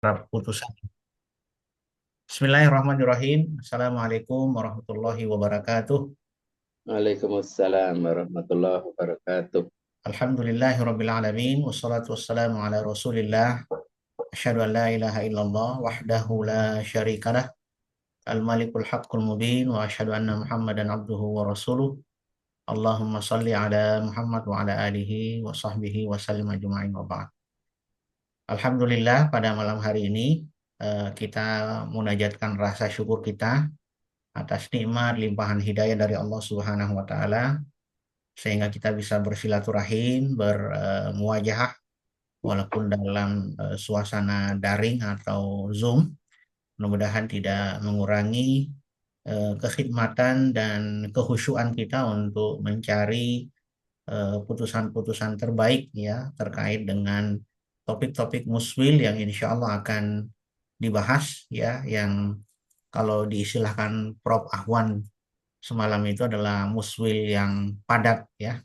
Putusan. Bismillahirrahmanirrahim. Assalamualaikum warahmatullahi wabarakatuh. Waalaikumsalam warahmatullahi wabarakatuh. Alhamdulillahirabbil alamin wassalatu wassalamu ala Rasulillah. Asyhadu an la ilaha illallah wahdahu la syarikalah. Al-Malikul Haqqul Mubin wa asyhadu anna Muhammadan abduhu wa rasuluh. Allahumma salli ala Muhammad wa ala alihi wa sahbihi wa sallim ajma'in wa ba'd. Alhamdulillah pada malam hari ini kita munajatkan rasa syukur kita atas nikmat limpahan hidayah dari Allah Subhanahu wa taala sehingga kita bisa bersilaturahim, bermuajahah walaupun dalam suasana daring atau Zoom. Mudah-mudahan tidak mengurangi kekhidmatan dan kehusyuan kita untuk mencari putusan-putusan terbaik ya terkait dengan topik-topik muswil yang insya Allah akan dibahas ya, yang kalau diistilahkan Prof. Ahwan semalam itu adalah muswil yang padat ya,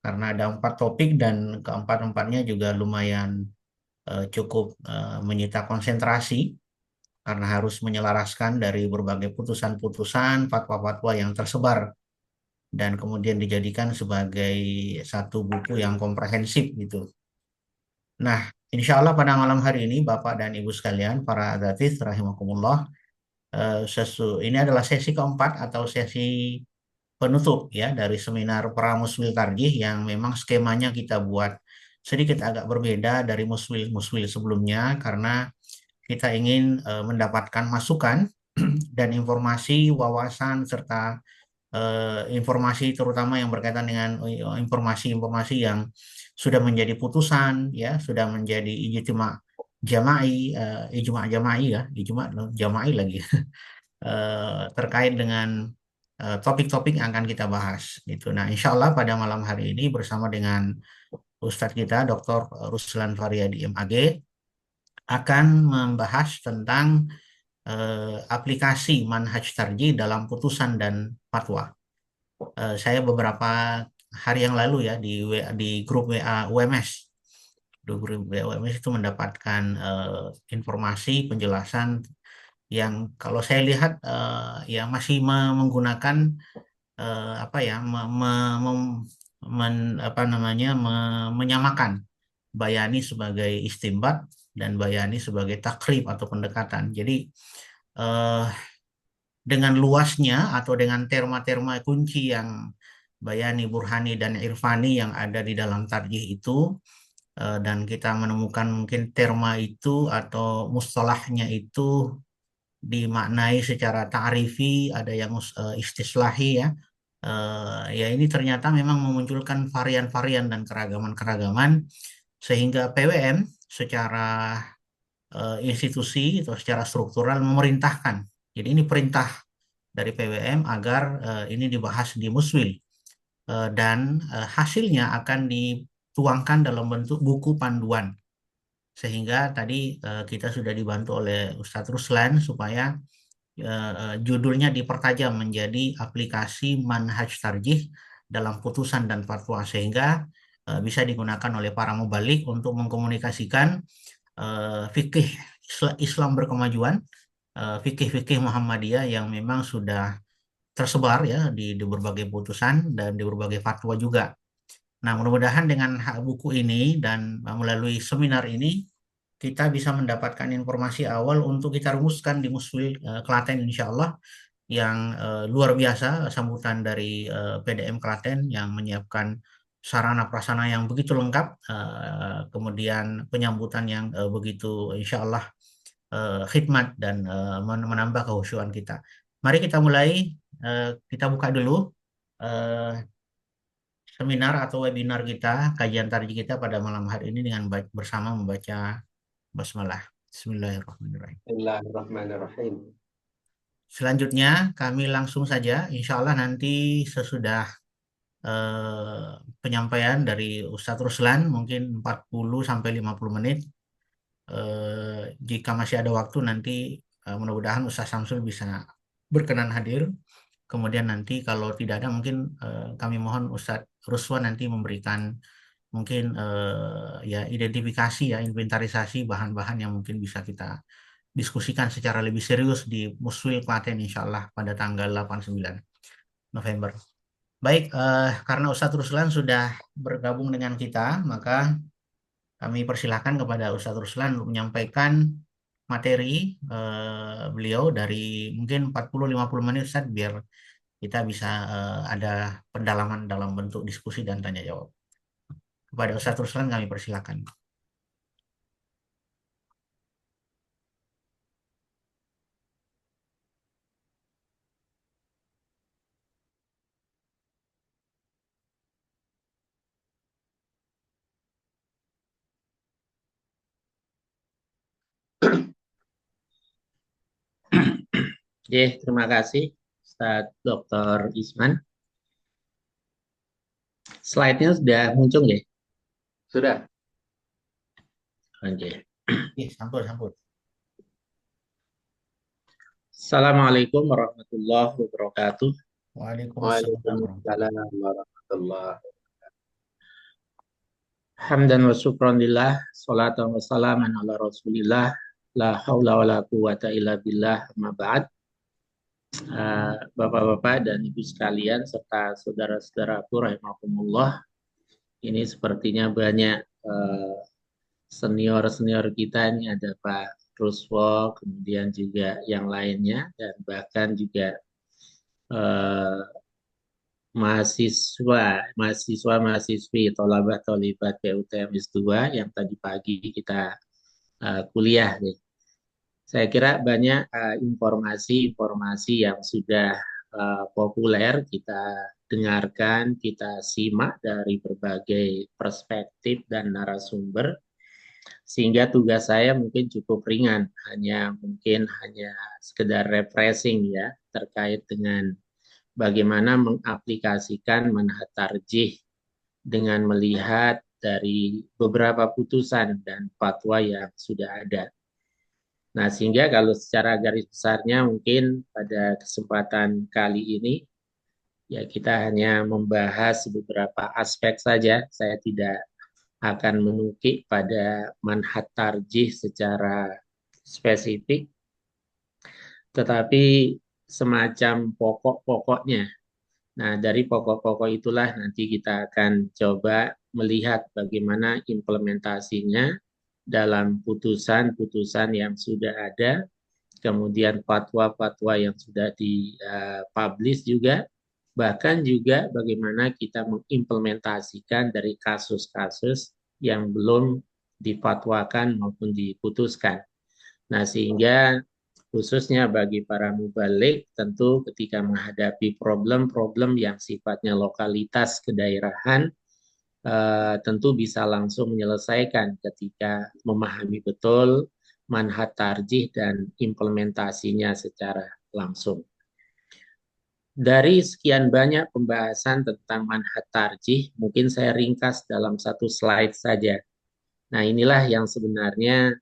karena ada 4 topik dan keempat-empatnya juga lumayan cukup menyita konsentrasi karena harus menyelaraskan dari berbagai putusan-putusan fatwa-fatwa yang tersebar dan kemudian dijadikan sebagai satu buku yang komprehensif gitu. Nah, insya Allah pada malam hari ini Bapak dan Ibu sekalian, para hadirin rahimakumullah, ini adalah sesi keempat atau sesi penutup ya dari seminar Pramuswil Tarjih yang memang skemanya kita buat sedikit agak berbeda dari muswil-muswil sebelumnya karena kita ingin mendapatkan masukan dan informasi, wawasan serta informasi terutama yang berkaitan dengan informasi-informasi yang sudah menjadi putusan ya, sudah menjadi ijma jama'i ya, ijma jama'i lagi terkait dengan topik-topik yang akan kita bahas gitu. Nah, insya Allah pada malam hari ini bersama dengan Ustadz kita Dr. Ruslan Faryadi MAG akan membahas tentang aplikasi manhaj tarjih dalam putusan dan fatwa. Saya beberapa hari yang lalu ya di grup WA UMS, di grup WA UMS itu mendapatkan informasi penjelasan yang kalau saya lihat ya masih menggunakan apa ya apa namanya menyamakan bayani sebagai istimbat dan bayani sebagai takrib atau pendekatan. Jadi eh, dengan luasnya atau dengan terma-terma kunci yang bayani, burhani dan irfani yang ada di dalam tarjih itu, dan kita menemukan mungkin terma itu atau mustalahnya itu dimaknai secara ta'rifi, ada yang istislahi ya. Ya ini ternyata memang memunculkan varian-varian dan keragaman-keragaman sehingga PWM secara institusi atau secara struktural memerintahkan. Jadi ini perintah dari PWM agar ini dibahas di Muswil. Dan hasilnya akan dituangkan dalam bentuk buku panduan. Sehingga tadi kita sudah dibantu oleh Ustadz Ruslan supaya judulnya dipertajam menjadi aplikasi manhaj tarjih dalam putusan dan fatwa sehingga bisa digunakan oleh para mubalik untuk mengkomunikasikan fikih Islam berkemajuan, fikih-fikih Muhammadiyah yang memang sudah tersebar ya di berbagai putusan dan di berbagai fatwa juga. Nah, mudah-mudahan dengan buku ini dan melalui seminar ini kita bisa mendapatkan informasi awal untuk kita rumuskan di Muswil Klaten insya Allah yang luar biasa sambutan dari PDM Klaten yang menyiapkan sarana prasarana yang begitu lengkap, kemudian penyambutan yang begitu insya Allah khidmat dan menambah kehusyuan kita. Mari kita mulai, kita buka dulu eh, seminar atau webinar kita, kajian tarjih kita pada malam hari ini dengan bersama membaca basmalah. Bismillahirrahmanirrahim. Bismillahirrahmanirrahim. Selanjutnya kami langsung saja, insya Allah nanti sesudah eh, penyampaian dari Ustadz Ruslan mungkin 40 sampai 50 menit. Jika masih ada waktu nanti mudah-mudahan Ustadz Samsul bisa berkenan hadir. Kemudian nanti kalau tidak ada mungkin kami mohon Ustadz Ruswan nanti memberikan mungkin ya identifikasi ya inventarisasi bahan-bahan yang mungkin bisa kita diskusikan secara lebih serius di Muswil Klaten insya Allah pada tanggal 8-9 November. Baik, karena Ustadz Ruslan sudah bergabung dengan kita, maka kami persilahkan kepada Ustadz Ruslan untuk menyampaikan materi beliau dari mungkin 40-50 menit Ustadz, biar kita bisa ada pendalaman dalam bentuk diskusi dan tanya jawab. Kepada Ustadz Ruslan kami persilahkan. Oke, terima kasih Ustaz Dr. Isman. Slide-nya sudah muncul ya? Sudah. Oke. Sampul. Assalamualaikum warahmatullahi wabarakatuh. Waalaikumsalam warahmatullahi Waalaikumsalam warahmatullahi. Hamdan wa syukran lillah, salatan wa salaman ala rasulillah, la haula wa la quwata illa billah, amma ba'd. Bapak-bapak dan ibu sekalian serta saudara-saudaraku rahimakumullah, ini sepertinya banyak senior-senior kita, ini ada Pak Ruswo, kemudian juga yang lainnya, dan bahkan juga mahasiswa-mahasiswi, tolabah-tolibat PUTM S2 yang tadi pagi kita kuliah. Saya kira banyak informasi-informasi yang sudah populer kita dengarkan, kita simak dari berbagai perspektif dan narasumber, sehingga tugas saya mungkin cukup ringan, mungkin hanya sekedar refreshing ya, terkait dengan bagaimana mengaplikasikan manhaj tarjih dengan melihat dari beberapa putusan dan fatwa yang sudah ada. Nah, sehingga kalau secara garis besarnya mungkin pada kesempatan kali ini ya kita hanya membahas beberapa aspek saja. Saya tidak akan menukik pada manhaj tarjih secara spesifik, tetapi semacam pokok-pokoknya. Nah, dari pokok-pokok itulah nanti kita akan coba melihat bagaimana implementasinya dalam putusan-putusan yang sudah ada, kemudian fatwa-fatwa yang sudah dipublish juga, bahkan juga bagaimana kita mengimplementasikan dari kasus-kasus yang belum difatwakan maupun diputuskan. Nah, sehingga khususnya bagi para mubalik, tentu ketika menghadapi problem-problem yang sifatnya lokalitas kedaerahan, tentu bisa langsung menyelesaikan ketika memahami betul manhaj tarjih dan implementasinya secara langsung. Dari sekian banyak pembahasan tentang manhaj tarjih, mungkin saya ringkas dalam satu slide saja. Nah, inilah yang sebenarnya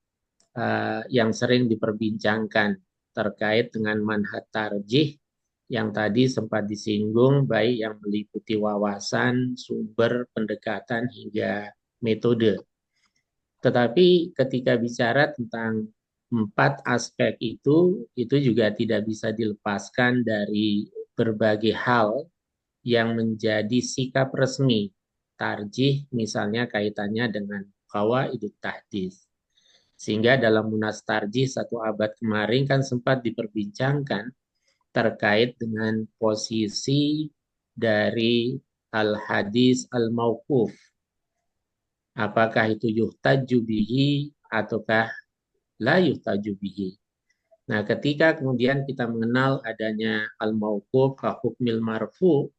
yang sering diperbincangkan terkait dengan manhaj tarjih yang tadi sempat disinggung, baik yang meliputi wawasan, sumber, pendekatan, hingga metode. Tetapi ketika bicara tentang 4 aspek itu juga tidak bisa dilepaskan dari berbagai hal yang menjadi sikap resmi tarjih, misalnya kaitannya dengan qawaidut tahdits. Sehingga dalam Munas Tarjih 1 abad kemarin kan sempat diperbincangkan terkait dengan posisi dari al-hadis al-mauquf. Apakah itu yuhtaju bihi ataukah la yuhtaju bihi. Nah, ketika kemudian kita mengenal adanya al-mauquf ka hukmil marfu,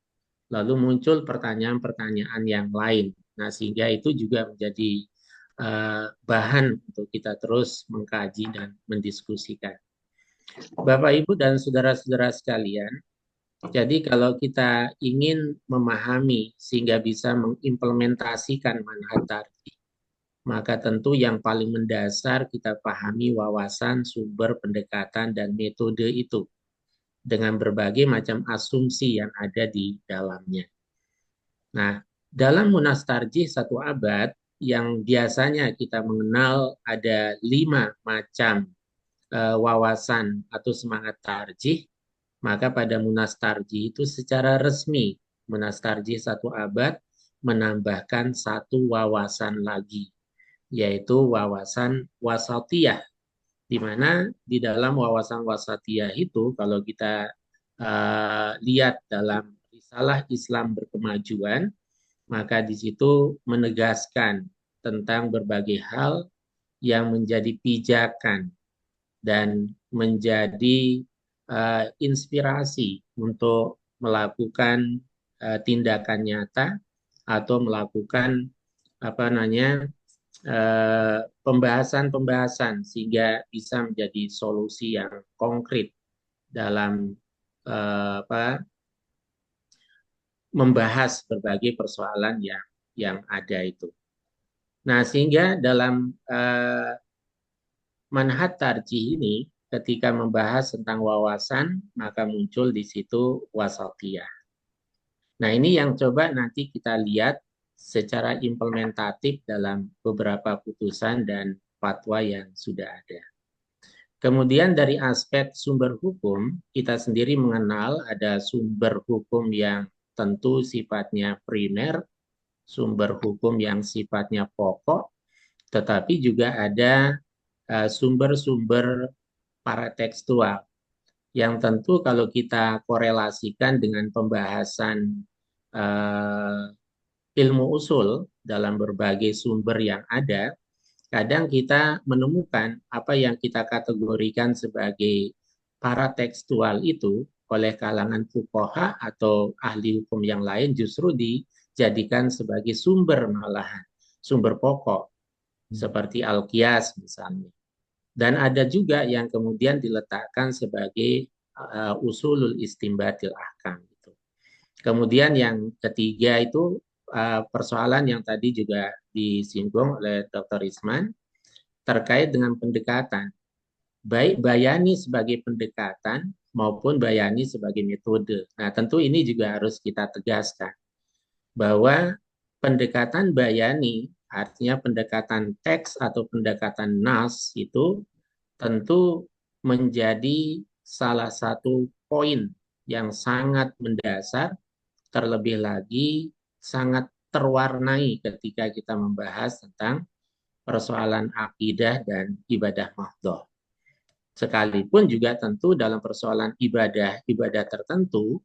lalu muncul pertanyaan-pertanyaan yang lain. Nah, sehingga itu juga menjadi bahan untuk kita terus mengkaji dan mendiskusikan. Bapak, Ibu, dan saudara-saudara sekalian, jadi kalau kita ingin memahami sehingga bisa mengimplementasikan manhaj tarjih, maka tentu yang paling mendasar kita pahami wawasan, sumber, pendekatan, dan metode itu dengan berbagai macam asumsi yang ada di dalamnya. Nah, Dalam Munas Tarjih satu abad yang biasanya kita mengenal ada 5 macam wawasan atau semangat tarjih, maka pada Munas Tarjih itu secara resmi Munas Tarjih satu abad menambahkan satu wawasan lagi, yaitu wawasan wasatiyah, di mana di dalam wawasan wasatiyah itu kalau kita lihat dalam risalah Islam berkemajuan, maka di situ menegaskan tentang berbagai hal yang menjadi pijakan dan menjadi inspirasi untuk melakukan tindakan nyata atau melakukan apa namanya pembahasan-pembahasan sehingga bisa menjadi solusi yang konkret dalam membahas berbagai persoalan yang ada itu. Nah, sehingga dalam manhaj tarjih ini ketika membahas tentang wawasan, maka muncul di situ wasatiyah. Nah, ini yang coba nanti kita lihat secara implementatif dalam beberapa putusan dan fatwa yang sudah ada. Kemudian dari aspek sumber hukum, kita sendiri mengenal ada sumber hukum yang tentu sifatnya primer, sumber hukum yang sifatnya pokok, tetapi juga ada sumber-sumber paratekstual yang tentu kalau kita korelasikan dengan pembahasan ilmu usul dalam berbagai sumber yang ada, kadang kita menemukan apa yang kita kategorikan sebagai paratekstual itu oleh kalangan fuqaha atau ahli hukum yang lain justru dijadikan sebagai sumber malahan, sumber pokok, seperti al-qiyas misalnya. Dan ada juga yang kemudian diletakkan sebagai usulul istimbatil ahkam. Gitu. Kemudian yang ketiga itu persoalan yang tadi juga disinggung oleh Dr. Isman terkait dengan pendekatan. Baik bayani sebagai pendekatan maupun bayani sebagai metode. Nah, tentu ini juga harus kita tegaskan bahwa pendekatan bayani artinya pendekatan teks atau pendekatan nas itu tentu menjadi salah satu poin yang sangat mendasar, terlebih lagi sangat terwarnai ketika kita membahas tentang persoalan akidah dan ibadah mahdhah. Sekalipun juga tentu dalam persoalan ibadah tertentu,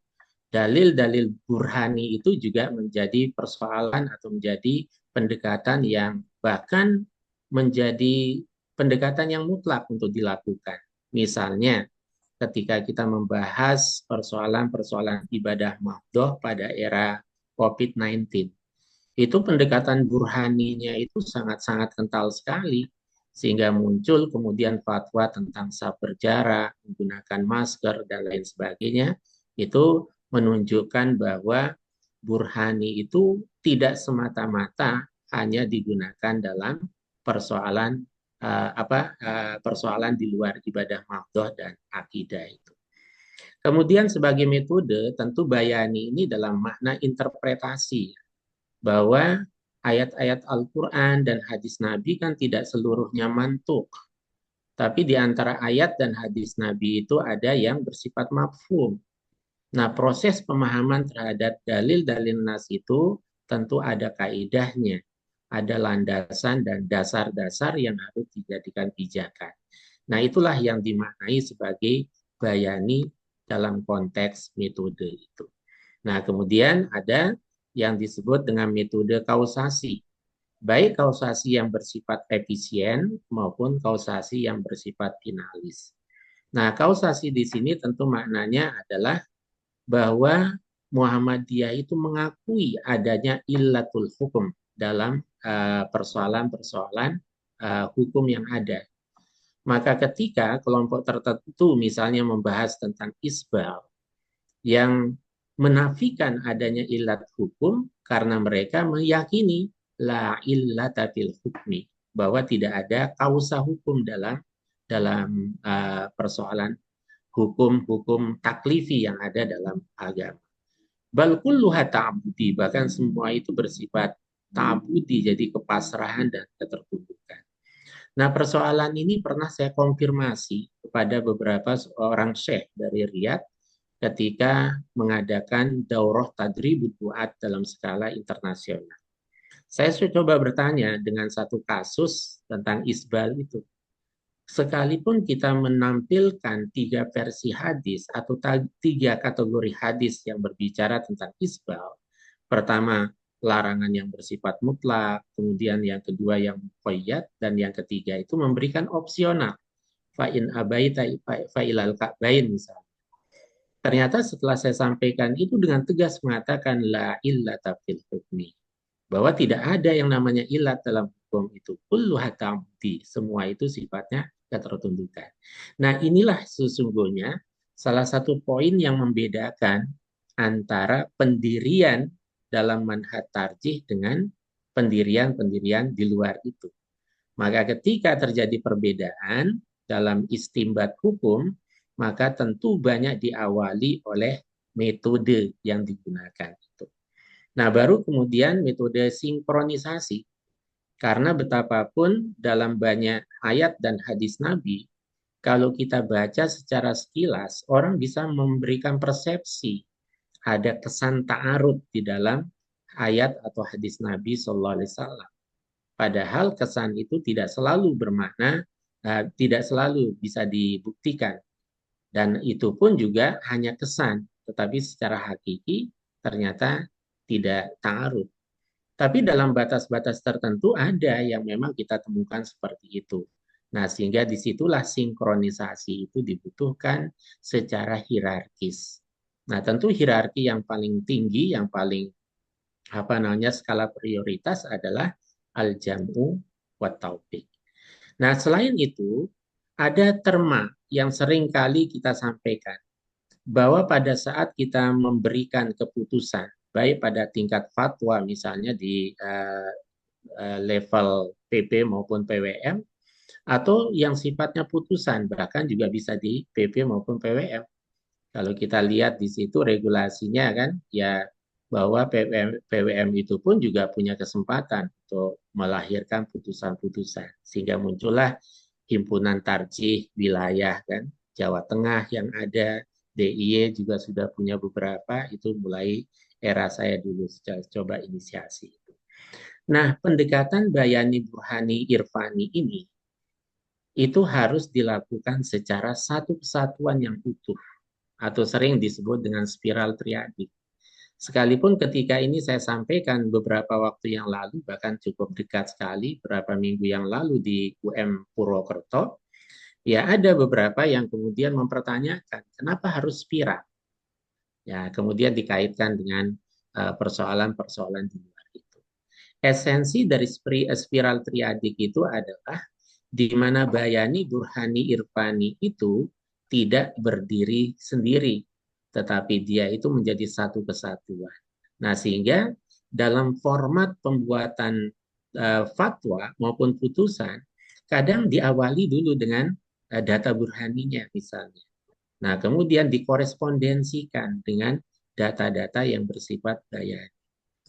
dalil-dalil burhani itu juga menjadi persoalan atau menjadi pendekatan yang bahkan menjadi pendekatan yang mutlak untuk dilakukan. Misalnya, ketika kita membahas persoalan-persoalan ibadah mahdhah pada era COVID-19, itu pendekatan burhaninya itu sangat-sangat kental sekali, sehingga muncul kemudian fatwa tentang saf berjarak, menggunakan masker, dan lain sebagainya, itu menunjukkan bahwa burhani itu tidak semata-mata hanya digunakan dalam persoalan persoalan di luar ibadah mahdhah dan akidah itu. Kemudian sebagai metode tentu bayani ini dalam makna interpretasi bahwa ayat-ayat Al-Quran dan hadis Nabi kan tidak seluruhnya mantuk. Tapi di antara ayat dan hadis Nabi itu ada yang bersifat mafhum. Nah, proses pemahaman terhadap dalil-dalil nas itu tentu ada kaidahnya, ada landasan dan dasar-dasar yang harus dijadikan pijakan. Nah, itulah yang dimaknai sebagai bayani dalam konteks metode itu. Nah, kemudian ada yang disebut dengan metode kausasi. Baik kausasi yang bersifat efisien maupun kausasi yang bersifat finalis. Nah, kausasi di sini tentu maknanya adalah bahwa Muhammadiyah itu mengakui adanya illatul hukum dalam persoalan-persoalan hukum yang ada. Maka ketika kelompok tertentu misalnya membahas tentang isbal yang menafikan adanya illat hukum karena mereka meyakini la illata fil hukmi, bahwa tidak ada kausa hukum dalam persoalan hukum-hukum taklifi yang ada dalam agama. Bal kulluha ta'budi, bahkan semua itu bersifat ta'budi, jadi kepasrahan dan ketertundukan. Nah, persoalan ini pernah saya konfirmasi kepada beberapa orang syekh dari Riyadh ketika mengadakan daurah tadribut duat dalam skala internasional. Saya sudah coba bertanya dengan satu kasus tentang isbal itu. Sekalipun kita menampilkan 3 versi hadis atau 3 kategori hadis yang berbicara tentang isbal, pertama larangan yang bersifat mutlak, kemudian yang kedua yang muqayyad, dan yang ketiga itu memberikan opsional. Fa'in abaita fa'ilal ka'bain misalnya. Ternyata setelah saya sampaikan itu dengan tegas mengatakan la illata fil hukmi, bahwa tidak ada yang namanya ilat dalam hukum itu. Kullu hatamti, semua itu sifatnya ketertundukan. Nah, inilah sesungguhnya salah satu poin yang membedakan antara pendirian dalam manhaj tarjih dengan pendirian-pendirian di luar itu. Maka ketika terjadi perbedaan dalam istimbat hukum, maka tentu banyak diawali oleh metode yang digunakan itu. Nah, baru kemudian metode sinkronisasi. Karena betapapun dalam banyak ayat dan hadis Nabi, kalau kita baca secara sekilas, orang bisa memberikan persepsi ada kesan ta'arud di dalam ayat atau hadis Nabi Sallallahu Alaihi Wasallam. Padahal kesan itu tidak selalu bermakna, tidak selalu bisa dibuktikan. Dan itu pun juga hanya kesan, tetapi secara hakiki ternyata tidak ta'arud. Tapi dalam batas-batas tertentu ada yang memang kita temukan seperti itu. Nah, sehingga disitulah sinkronisasi itu dibutuhkan secara hierarkis. Nah, tentu hierarki yang paling tinggi, yang paling skala prioritas adalah al-jam'u wa taufiq. Nah, selain itu ada terma yang sering kali kita sampaikan bahwa pada saat kita memberikan keputusan, baik pada tingkat fatwa misalnya di level PP maupun PWM, atau yang sifatnya putusan, bahkan juga bisa di PP maupun PWM. Kalau kita lihat di situ regulasinya kan, ya bahwa PWM itu pun juga punya kesempatan untuk melahirkan putusan-putusan. Sehingga muncullah himpunan tarjih wilayah kan, Jawa Tengah yang ada, DIY juga sudah punya beberapa, itu mulai era saya dulu coba inisiasi itu. Nah, pendekatan bayani burhani irfani ini itu harus dilakukan secara satu kesatuan yang utuh atau sering disebut dengan spiral triadik. Sekalipun ketika ini saya sampaikan beberapa waktu yang lalu, bahkan cukup dekat sekali, beberapa minggu yang lalu di UM Purwokerto, ya ada beberapa yang kemudian mempertanyakan, kenapa harus spiral? Ya, kemudian dikaitkan dengan persoalan-persoalan di luar itu. Esensi dari spiral triadik itu adalah di mana bayani, burhani, irfani itu tidak berdiri sendiri, tetapi dia itu menjadi satu kesatuan. Nah, sehingga dalam format pembuatan fatwa maupun putusan, kadang diawali dulu dengan data burhaninya misalnya. Nah, kemudian dikorespondensikan dengan data-data yang bersifat bayani.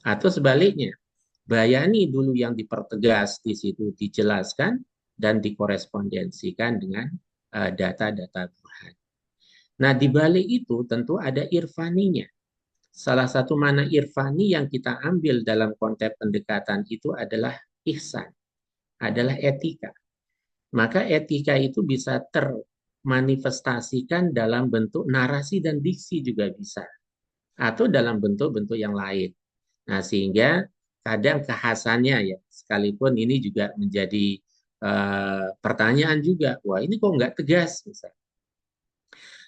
Atau sebaliknya, bayani dulu yang dipertegas di situ dijelaskan dan dikorespondensikan dengan data-data burhan. Nah, di balik itu tentu ada irfaninya. Salah satu makna irfani yang kita ambil dalam konteks pendekatan itu adalah ihsan, adalah etika. Maka etika itu bisa termanifestasikan dalam bentuk narasi dan diksi juga bisa. Atau dalam bentuk-bentuk yang lain. Nah, sehingga kadang kekhasannya ya, sekalipun ini juga menjadi pertanyaan juga, wah ini kok nggak tegas misalnya.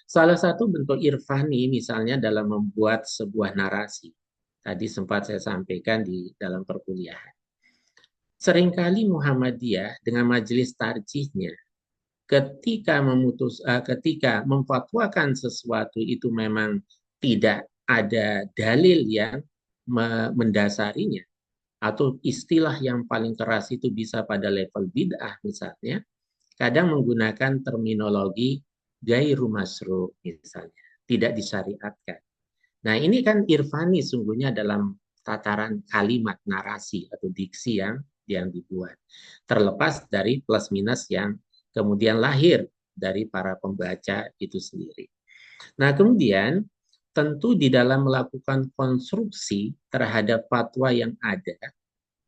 Salah satu bentuk irfani misalnya dalam membuat sebuah narasi. Tadi sempat saya sampaikan di dalam perkuliahan. Seringkali Muhammadiyah dengan majelis tarjihnya ketika ketika memfatwakan sesuatu itu memang tidak ada dalil yang mendasarinya atau istilah yang paling keras itu bisa pada level bid'ah misalnya, kadang menggunakan terminologi gairu masru misalnya, tidak disyariatkan. Nah, ini kan irfani sungguhnya dalam tataran kalimat narasi atau diksi yang dibuat. Terlepas dari plus minus yang kemudian lahir dari para pembaca itu sendiri. Nah, kemudian tentu di dalam melakukan konstruksi terhadap fatwa yang ada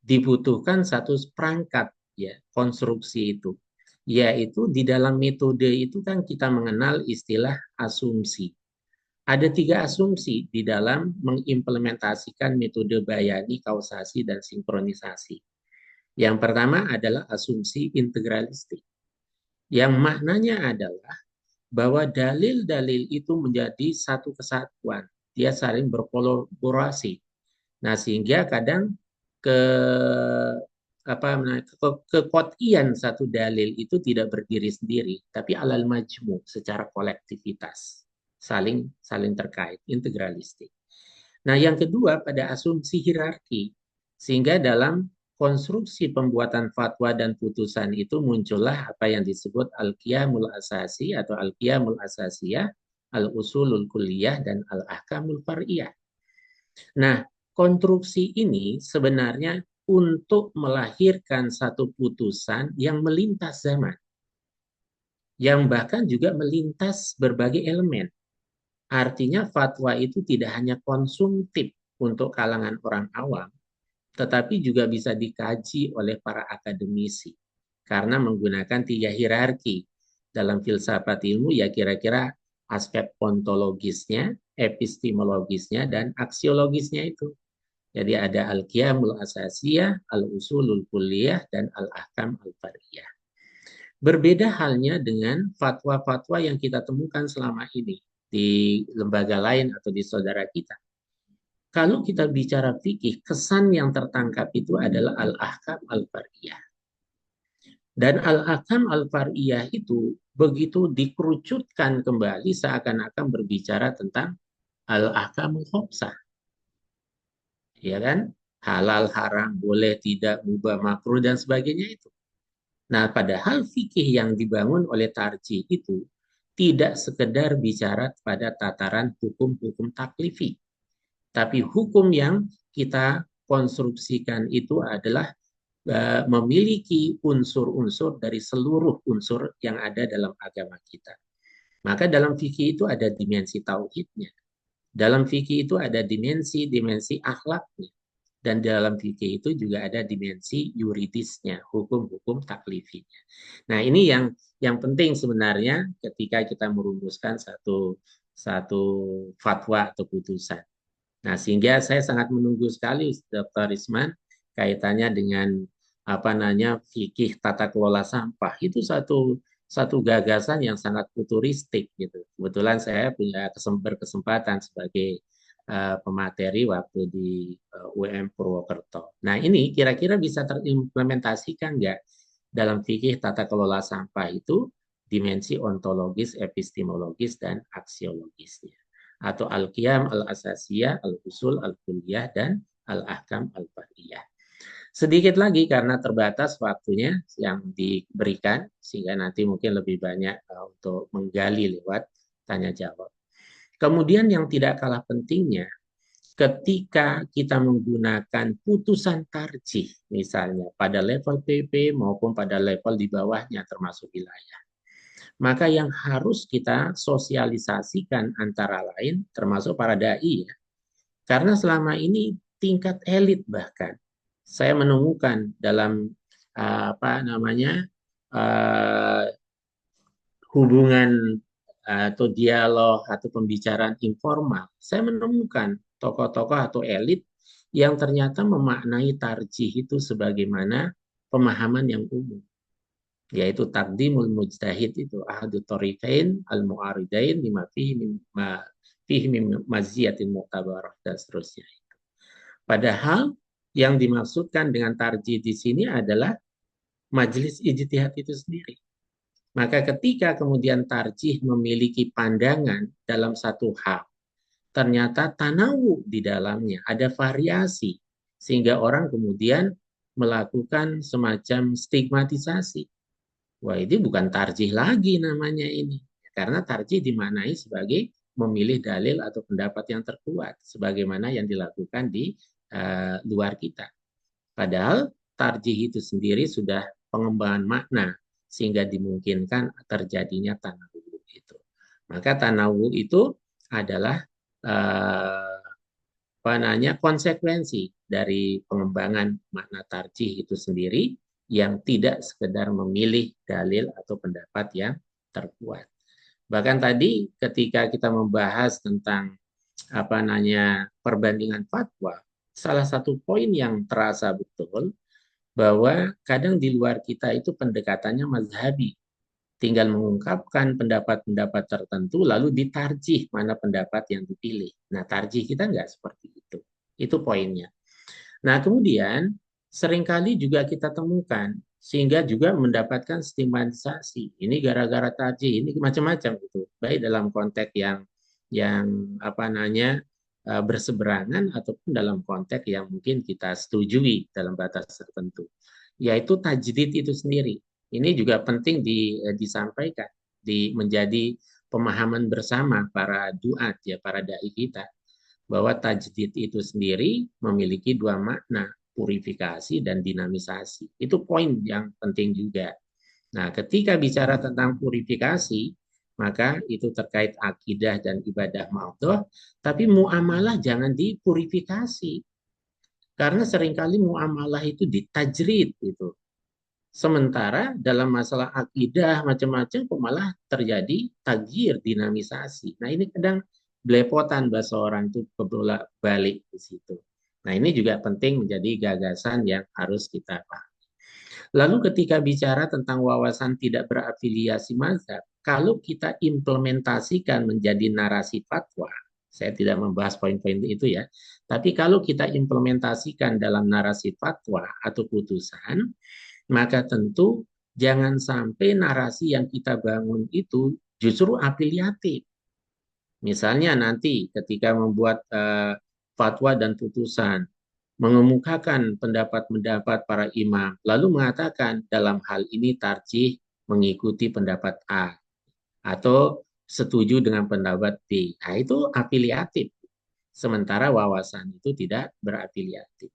dibutuhkan satu perangkat ya konstruksi itu, yaitu di dalam metode itu kan kita mengenal istilah asumsi. Ada 3 asumsi di dalam mengimplementasikan metode bayani, kausasi, dan sinkronisasi. Yang pertama adalah asumsi integralistik, yang maknanya adalah bahwa dalil-dalil itu menjadi satu kesatuan. Dia saling berkolaborasi. Nah, sehingga kadang ke kekotian satu dalil itu tidak berdiri sendiri, tapi alal majmu secara kolektivitas, saling terkait, integralistik. Nah, yang kedua pada asumsi hierarki, sehingga dalam konstruksi pembuatan fatwa dan putusan itu muncullah apa yang disebut al-qiyamul asasi atau al-qiyamul asasiyah, al-usulul kulliyah, dan al-ahkamul far'iyah. Nah, konstruksi ini sebenarnya untuk melahirkan satu putusan yang melintas zaman, yang bahkan juga melintas berbagai elemen. Artinya fatwa itu tidak hanya konsumtif untuk kalangan orang awam, tetapi juga bisa dikaji oleh para akademisi. Karena menggunakan 3 hierarki. Dalam filsafat ilmu ya kira-kira aspek ontologisnya, epistemologisnya, dan aksiologisnya itu. Jadi ada al-qiyamul asasiyah, al-usulul kulliyah, dan al-ahkam al-fariyah. Berbeda halnya dengan fatwa-fatwa yang kita temukan selama ini di lembaga lain atau di saudara kita. Kalau kita bicara fikih, kesan yang tertangkap itu adalah al-ahkam al-far'iyah. Dan al-ahkam al-far'iyah itu begitu dikerucutkan kembali seakan-akan berbicara tentang al-ahkam al-khomsah. Ya kan? Halal, haram, boleh, tidak, mubah, makruh, dan sebagainya itu. Nah, padahal fikih yang dibangun oleh tarjih itu tidak sekedar bicara pada tataran hukum-hukum taklifi. Tapi hukum yang kita konstruksikan itu adalah memiliki unsur-unsur dari seluruh unsur yang ada dalam agama kita. Maka dalam fikih itu ada dimensi tauhidnya. Dalam fikih itu ada dimensi akhlaknya. Dan dalam fikih itu juga ada dimensi yuridisnya, hukum-hukum taklifinya. Nah, ini yang penting sebenarnya ketika kita merumuskan satu fatwa atau putusan. Nah, sehingga saya sangat menunggu sekali Dr. Risman kaitannya dengan fikih tata kelola sampah. Itu satu gagasan yang sangat futuristik gitu. Kebetulan saya punya berkesempatan sebagai pemateri waktu di UM Purwokerto. Nah, ini kira-kira bisa terimplementasikan nggak dalam fikih tata kelola sampah itu dimensi ontologis, epistemologis, dan aksiologisnya. Atau al-qiyam al-asasiyah, al-usul, al-kulliyah, dan al-ahkam al-far'iyah. Sedikit lagi karena terbatas waktunya yang diberikan, sehingga nanti mungkin lebih banyak untuk menggali lewat tanya jawab. Kemudian yang tidak kalah pentingnya, ketika kita menggunakan putusan tarjih, misalnya pada level PP maupun pada level di bawahnya termasuk wilayah, maka yang harus kita sosialisasikan antara lain termasuk para dai ya. Karena selama ini tingkat elit bahkan saya menemukan dalam hubungan atau dialog atau pembicaraan informal, saya menemukan tokoh-tokoh atau elit yang ternyata memaknai tarjih itu sebagaimana pemahaman yang umum, yaitu takdimul mujtahid itu ahadu tarifain al-mu'aridain lima fihi min maziyatin mu'tabarah dan seterusnya. Padahal yang dimaksudkan dengan tarjih di sini adalah majelis ijtihad itu sendiri. Maka ketika kemudian tarjih memiliki pandangan dalam satu hal, ternyata tanawu di dalamnya, ada variasi, sehingga orang kemudian melakukan semacam stigmatisasi. Wah, ini bukan tarjih lagi namanya ini. Karena tarjih dimaknai sebagai memilih dalil atau pendapat yang terkuat sebagaimana yang dilakukan di luar kita. Padahal tarjih itu sendiri sudah pengembangan makna sehingga dimungkinkan terjadinya tanawu itu. Maka tanawu itu adalah konsekuensi dari pengembangan makna tarjih itu sendiri yang tidak sekedar memilih dalil atau pendapat yang terkuat. Bahkan tadi ketika kita membahas tentang perbandingan fatwa, salah satu poin yang terasa betul bahwa kadang di luar kita itu pendekatannya mazhabi, tinggal mengungkapkan pendapat-pendapat tertentu lalu ditarjih mana pendapat yang dipilih. Nah, tarjih kita nggak seperti itu. Itu poinnya. Nah, kemudian seringkali juga kita temukan sehingga juga mendapatkan stigmatisasi. Ini gara-gara tarjih, ini macam-macam gitu. Baik dalam konteks yang berseberangan ataupun dalam konteks yang mungkin kita setujui dalam batas tertentu. Yaitu tajdid itu sendiri. Ini juga penting disampaikan, menjadi pemahaman bersama para duat, ya, para dai kita, bahwa tajdid itu sendiri memiliki dua makna, purifikasi dan dinamisasi. Itu poin yang penting juga. Nah, ketika bicara tentang purifikasi, maka itu terkait akidah dan ibadah ma'udhah, tapi muamalah jangan dipurifikasi. Karena seringkali muamalah itu ditajrid itu. Sementara dalam masalah akidah macam-macam malah terjadi taghyir, dinamisasi. Nah, ini kadang belepotan bahasa orang itu kebolak balik di situ. Nah, ini juga penting menjadi gagasan yang harus kita pahami. Lalu ketika bicara tentang wawasan tidak berafiliasi mazhab, kalau kita implementasikan menjadi narasi fatwa, saya tidak membahas poin-poin itu ya, tapi kalau kita implementasikan dalam narasi fatwa atau putusan, maka tentu jangan sampai narasi yang kita bangun itu justru afiliatif. Misalnya nanti ketika membuat fatwa dan putusan, mengemukakan pendapat-pendapat para imam, lalu mengatakan dalam hal ini tarjih mengikuti pendapat A, atau setuju dengan pendapat B. Nah, itu afiliatif. Sementara wawasan itu tidak berafiliatif.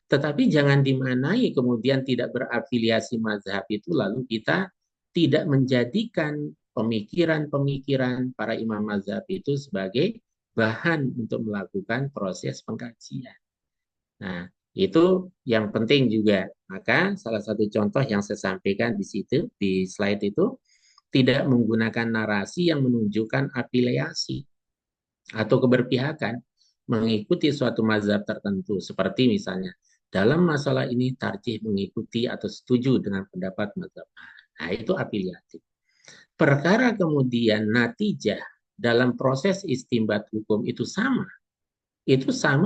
Tetapi jangan dimaknai kemudian tidak berafiliasi mazhab itu lalu kita tidak menjadikan pemikiran-pemikiran para imam mazhab itu sebagai bahan untuk melakukan proses pengkajian. Nah, itu yang penting juga. Maka salah satu contoh yang saya sampaikan di situ, di slide itu, tidak menggunakan narasi yang menunjukkan afiliasi atau keberpihakan mengikuti suatu mazhab tertentu. Seperti misalnya, dalam masalah ini tarjih mengikuti atau setuju dengan pendapat mazhab A. Nah, itu afiliatif. Perkara kemudian natijah dalam proses istimbat hukum itu sama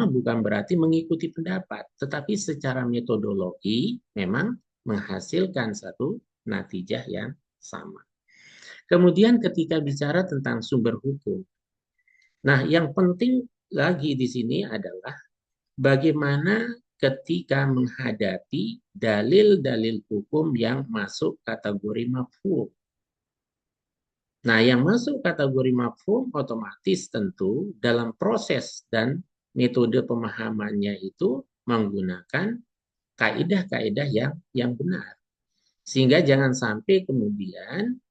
bukan berarti mengikuti pendapat, tetapi secara metodologi memang menghasilkan satu natijah yang sama. Kemudian ketika bicara tentang sumber hukum, nah yang penting lagi di sini adalah bagaimana ketika menghadapi dalil-dalil hukum yang masuk kategori mafhum. Nah, yang masuk kategori mafhum otomatis tentu dalam proses dan metode pemahamannya itu menggunakan kaidah-kaidah yang benar. Sehingga jangan sampai kemudian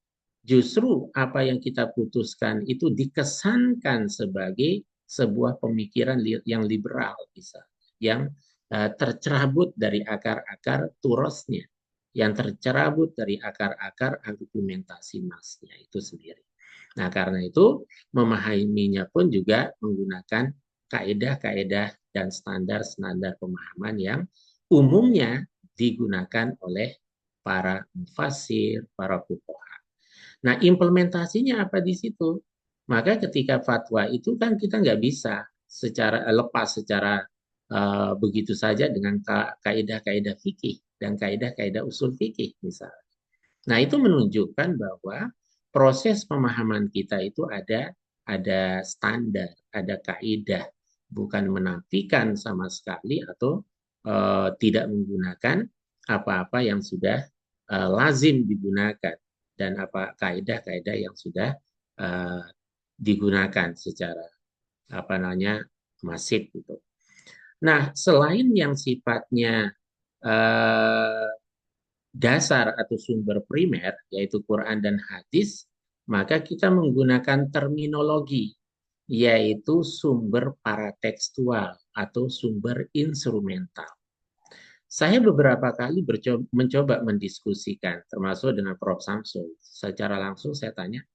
justru apa yang kita putuskan itu dikesankan sebagai sebuah pemikiran yang liberal, misalnya, yang tercerabut dari akar-akar turosnya, yang tercerabut dari akar-akar argumentasi nasnya itu sendiri. Nah, karena itu memahaminya pun juga menggunakan kaedah-kaedah dan standar-standar pemahaman yang umumnya digunakan oleh para mufassir, para fuqaha. Nah, implementasinya apa di situ? Maka ketika fatwa itu kan kita nggak bisa secara lepas secara begitu saja dengan kaedah-kaedah fikih dan kaedah-kaedah usul fikih misalnya. Nah, itu menunjukkan bahwa proses pemahaman kita itu ada standar, ada kaidah, bukan menafikan sama sekali atau tidak menggunakan apa-apa yang sudah lazim digunakan dan apa kaidah-kaidah yang sudah digunakan secara masif gitu. Nah, selain yang sifatnya eh, dasar atau sumber primer, yaitu Quran dan hadis, maka kita menggunakan terminologi, yaitu sumber paratekstual atau sumber instrumental. Saya beberapa kali mencoba mendiskusikan, termasuk dengan Prof. Samsul. Secara langsung saya tanya,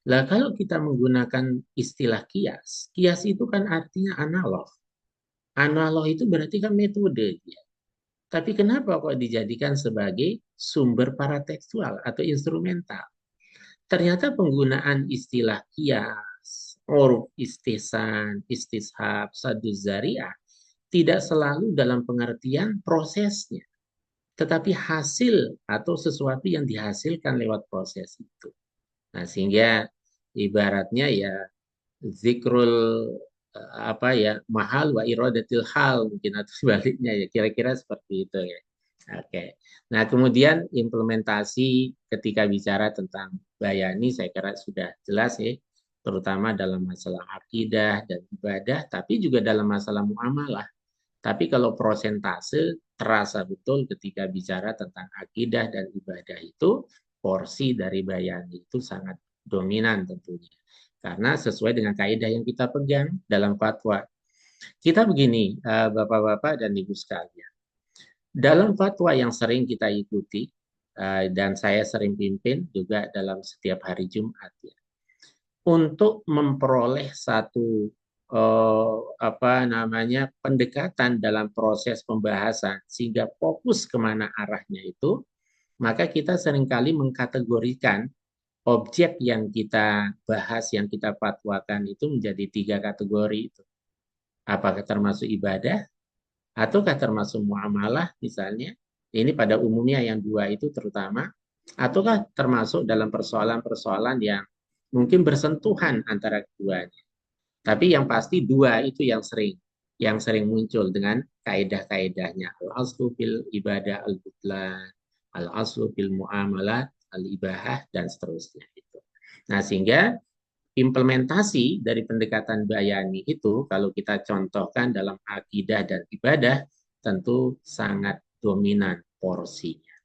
lah kalau kita menggunakan istilah kias, kias itu kan artinya analog. Analog itu berarti kan metode. Tapi kenapa kok dijadikan sebagai sumber paratekstual atau instrumental? Ternyata penggunaan istilah kias, uruf, istisan, istishab, saduz zariah tidak selalu dalam pengertian prosesnya, tetapi hasil atau sesuatu yang dihasilkan lewat proses itu. Nah, sehingga ibaratnya ya zikrul mahal wa iradatil hal mungkin atau sebaliknya ya kira-kira seperti itu ya. Oke. Nah, kemudian implementasi ketika bicara tentang bayani saya kira sudah jelas ya, terutama dalam masalah akidah dan ibadah, tapi juga dalam masalah muamalah. Tapi kalau prosentase terasa betul ketika bicara tentang akidah dan ibadah itu porsi dari bayani itu sangat dominan tentunya. Karena sesuai dengan kaidah yang kita pegang dalam fatwa. Kita begini, Bapak-Bapak dan Ibu sekalian. Dalam fatwa yang sering kita ikuti, dan saya sering pimpin juga dalam setiap hari Jumat, ya, untuk memperoleh satu pendekatan dalam proses pembahasan sehingga fokus kemana arahnya itu, maka kita seringkali mengkategorikan objek yang kita bahas, yang kita fatwakan itu menjadi 3 kategori itu. Apakah termasuk ibadah, ataukah termasuk muamalah misalnya, ini pada umumnya yang 2 itu terutama, ataukah termasuk dalam persoalan-persoalan yang mungkin bersentuhan antara keduanya. Tapi yang pasti 2 itu yang sering muncul dengan kaidah-kaidahnya. Al-aslu fil ibadah al-butlan, al-aslu fil muamalat al-ibahah, dan seterusnya. Nah, sehingga implementasi dari pendekatan bayani itu kalau kita contohkan dalam akidah dan ibadah tentu sangat dominan porsinya.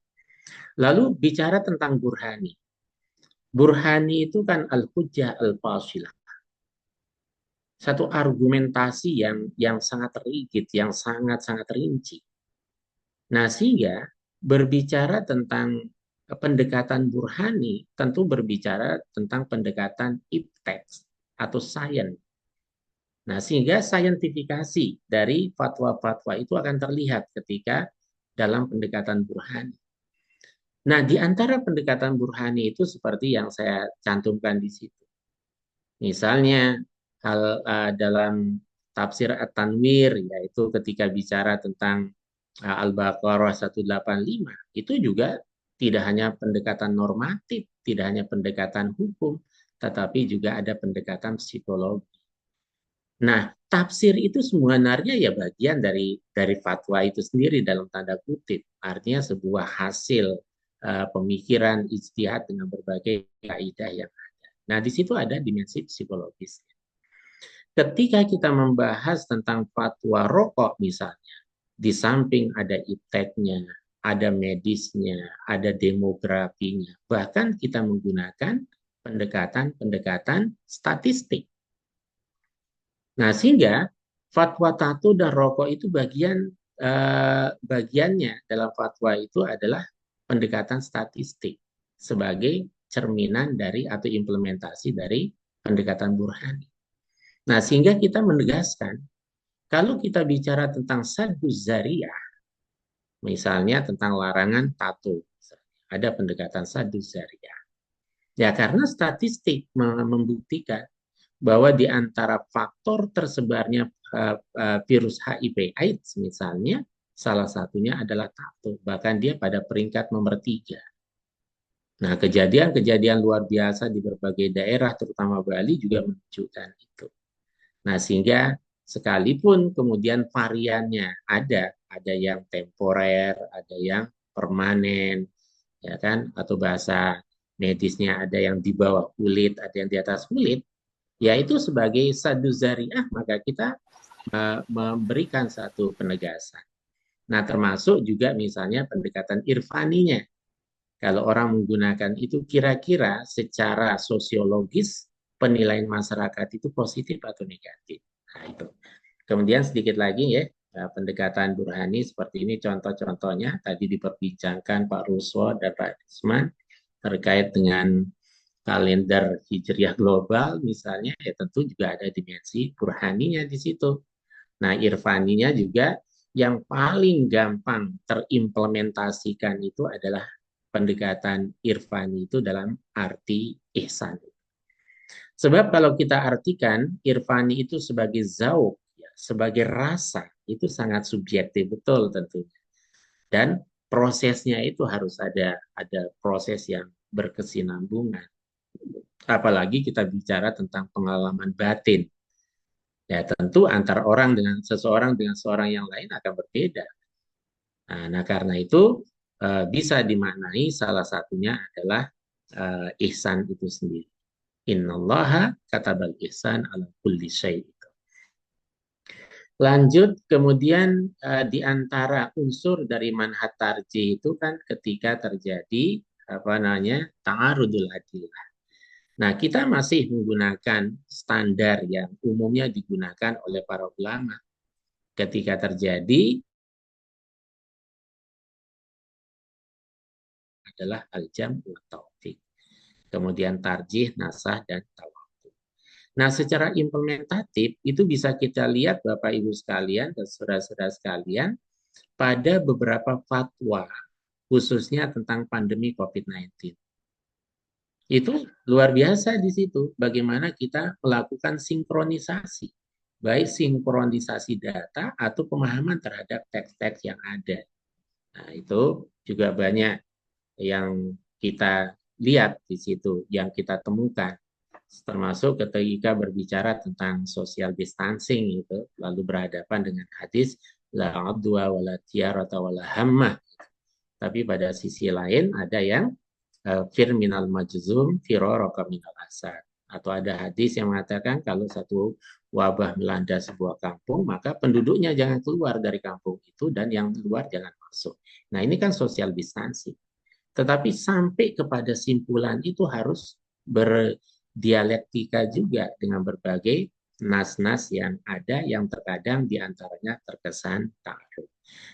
Lalu bicara tentang burhani. Burhani itu kan al-hujjah al-fasilah. Satu argumentasi yang sangat rigid, yang sangat-sangat rinci. Nah, sehingga berbicara tentang pendekatan burhani tentu berbicara tentang pendekatan iptex atau sains. Nah, sehingga saintifikasi dari fatwa-fatwa itu akan terlihat ketika dalam pendekatan burhani. Nah, di antara pendekatan burhani itu seperti yang saya cantumkan di situ. Misalnya dalam tafsir At-Tanwir, yaitu ketika bicara tentang Al-Baqarah 185, itu juga tidak hanya pendekatan normatif, tidak hanya pendekatan hukum, tetapi juga ada pendekatan psikologi. Nah, tafsir itu sebenarnya ya bagian dari fatwa itu sendiri dalam tanda kutip. Artinya sebuah hasil pemikiran ijtihad dengan berbagai kaidah yang ada. Nah, di situ ada dimensi psikologis. Ketika kita membahas tentang fatwa rokok misalnya, di samping ada ipteknya, ada medisnya, ada demografinya, bahkan kita menggunakan pendekatan-pendekatan statistik. Nah, sehingga fatwa tato dan rokok itu bagiannya dalam fatwa itu adalah pendekatan statistik sebagai cerminan dari atau implementasi dari pendekatan burhani. Nah, sehingga kita menegaskan kalau kita bicara tentang saduz zariah, misalnya tentang larangan tato, ada pendekatan saduz zariah. Ya, karena statistik membuktikan bahwa di antara faktor tersebarnya virus HIV/AIDS misalnya, salah satunya adalah tato. Bahkan dia pada peringkat nomor 3. Nah, kejadian-kejadian luar biasa di berbagai daerah, terutama Bali, juga menunjukkan itu. Nah, sehingga sekalipun kemudian variannya ada yang temporer, ada yang permanen, ya kan, atau bahasa medisnya ada yang di bawah kulit, ada yang di atas kulit, yaitu sebagai sadu zariah, maka kita memberikan satu penegasan. Nah, termasuk juga misalnya pendekatan irfaninya. Kalau orang menggunakan itu kira-kira secara sosiologis penilaian masyarakat itu positif atau negatif. Nah, itu. Kemudian sedikit lagi ya, pendekatan burhani seperti ini contoh-contohnya tadi diperbincangkan Pak Ruswo dan Pak Desman terkait dengan kalender hijriah global misalnya, ya tentu juga ada dimensi burhaninya di situ. Nah, irfaninya juga yang paling gampang terimplementasikan itu adalah pendekatan irfani itu dalam arti ihsan. Sebab kalau kita artikan irfani itu sebagai zauq, ya, sebagai rasa, itu sangat subjektif betul tentunya. Dan prosesnya itu harus ada proses yang berkesinambungan. Apalagi kita bicara tentang pengalaman batin. Ya tentu antara orang dengan seseorang dengan seorang yang lain akan berbeda. Nah karena itu bisa dimaknai salah satunya adalah ihsan itu sendiri. Innallaha katabal ihsan ala kulli syai'. Lanjut kemudian di antara unsur dari manhat tarjih itu kan ketika terjadi apa namanya ta'arudul adillah. Nah, kita masih menggunakan standar yang umumnya digunakan oleh para ulama. Ketika terjadi adalah al-jam' wa taufiq. Kemudian tarjih, nasah, dan tawakkul. Nah, secara implementatif itu bisa kita lihat Bapak Ibu sekalian dan saudara-saudara sekalian pada beberapa fatwa khususnya tentang pandemi COVID-19. Itu luar biasa di situ bagaimana kita melakukan sinkronisasi, baik sinkronisasi data atau pemahaman terhadap teks-teks yang ada. Nah, itu juga banyak yang kita lihat di situ, yang kita temukan. Termasuk ketika berbicara tentang social distancing itu, lalu berhadapan dengan hadis la adwa wala tiyarata wala hammah. Tapi pada sisi lain ada yang fir minal majzum firaraka minal asad. Atau ada hadis yang mengatakan kalau satu wabah melanda sebuah kampung, maka penduduknya jangan keluar dari kampung itu dan yang luar jangan masuk. Nah, ini kan social distancing. Tetapi sampai kepada simpulan itu harus berdialektika juga dengan berbagai nas-nas yang ada yang terkadang diantaranya terkesan ta'aruf.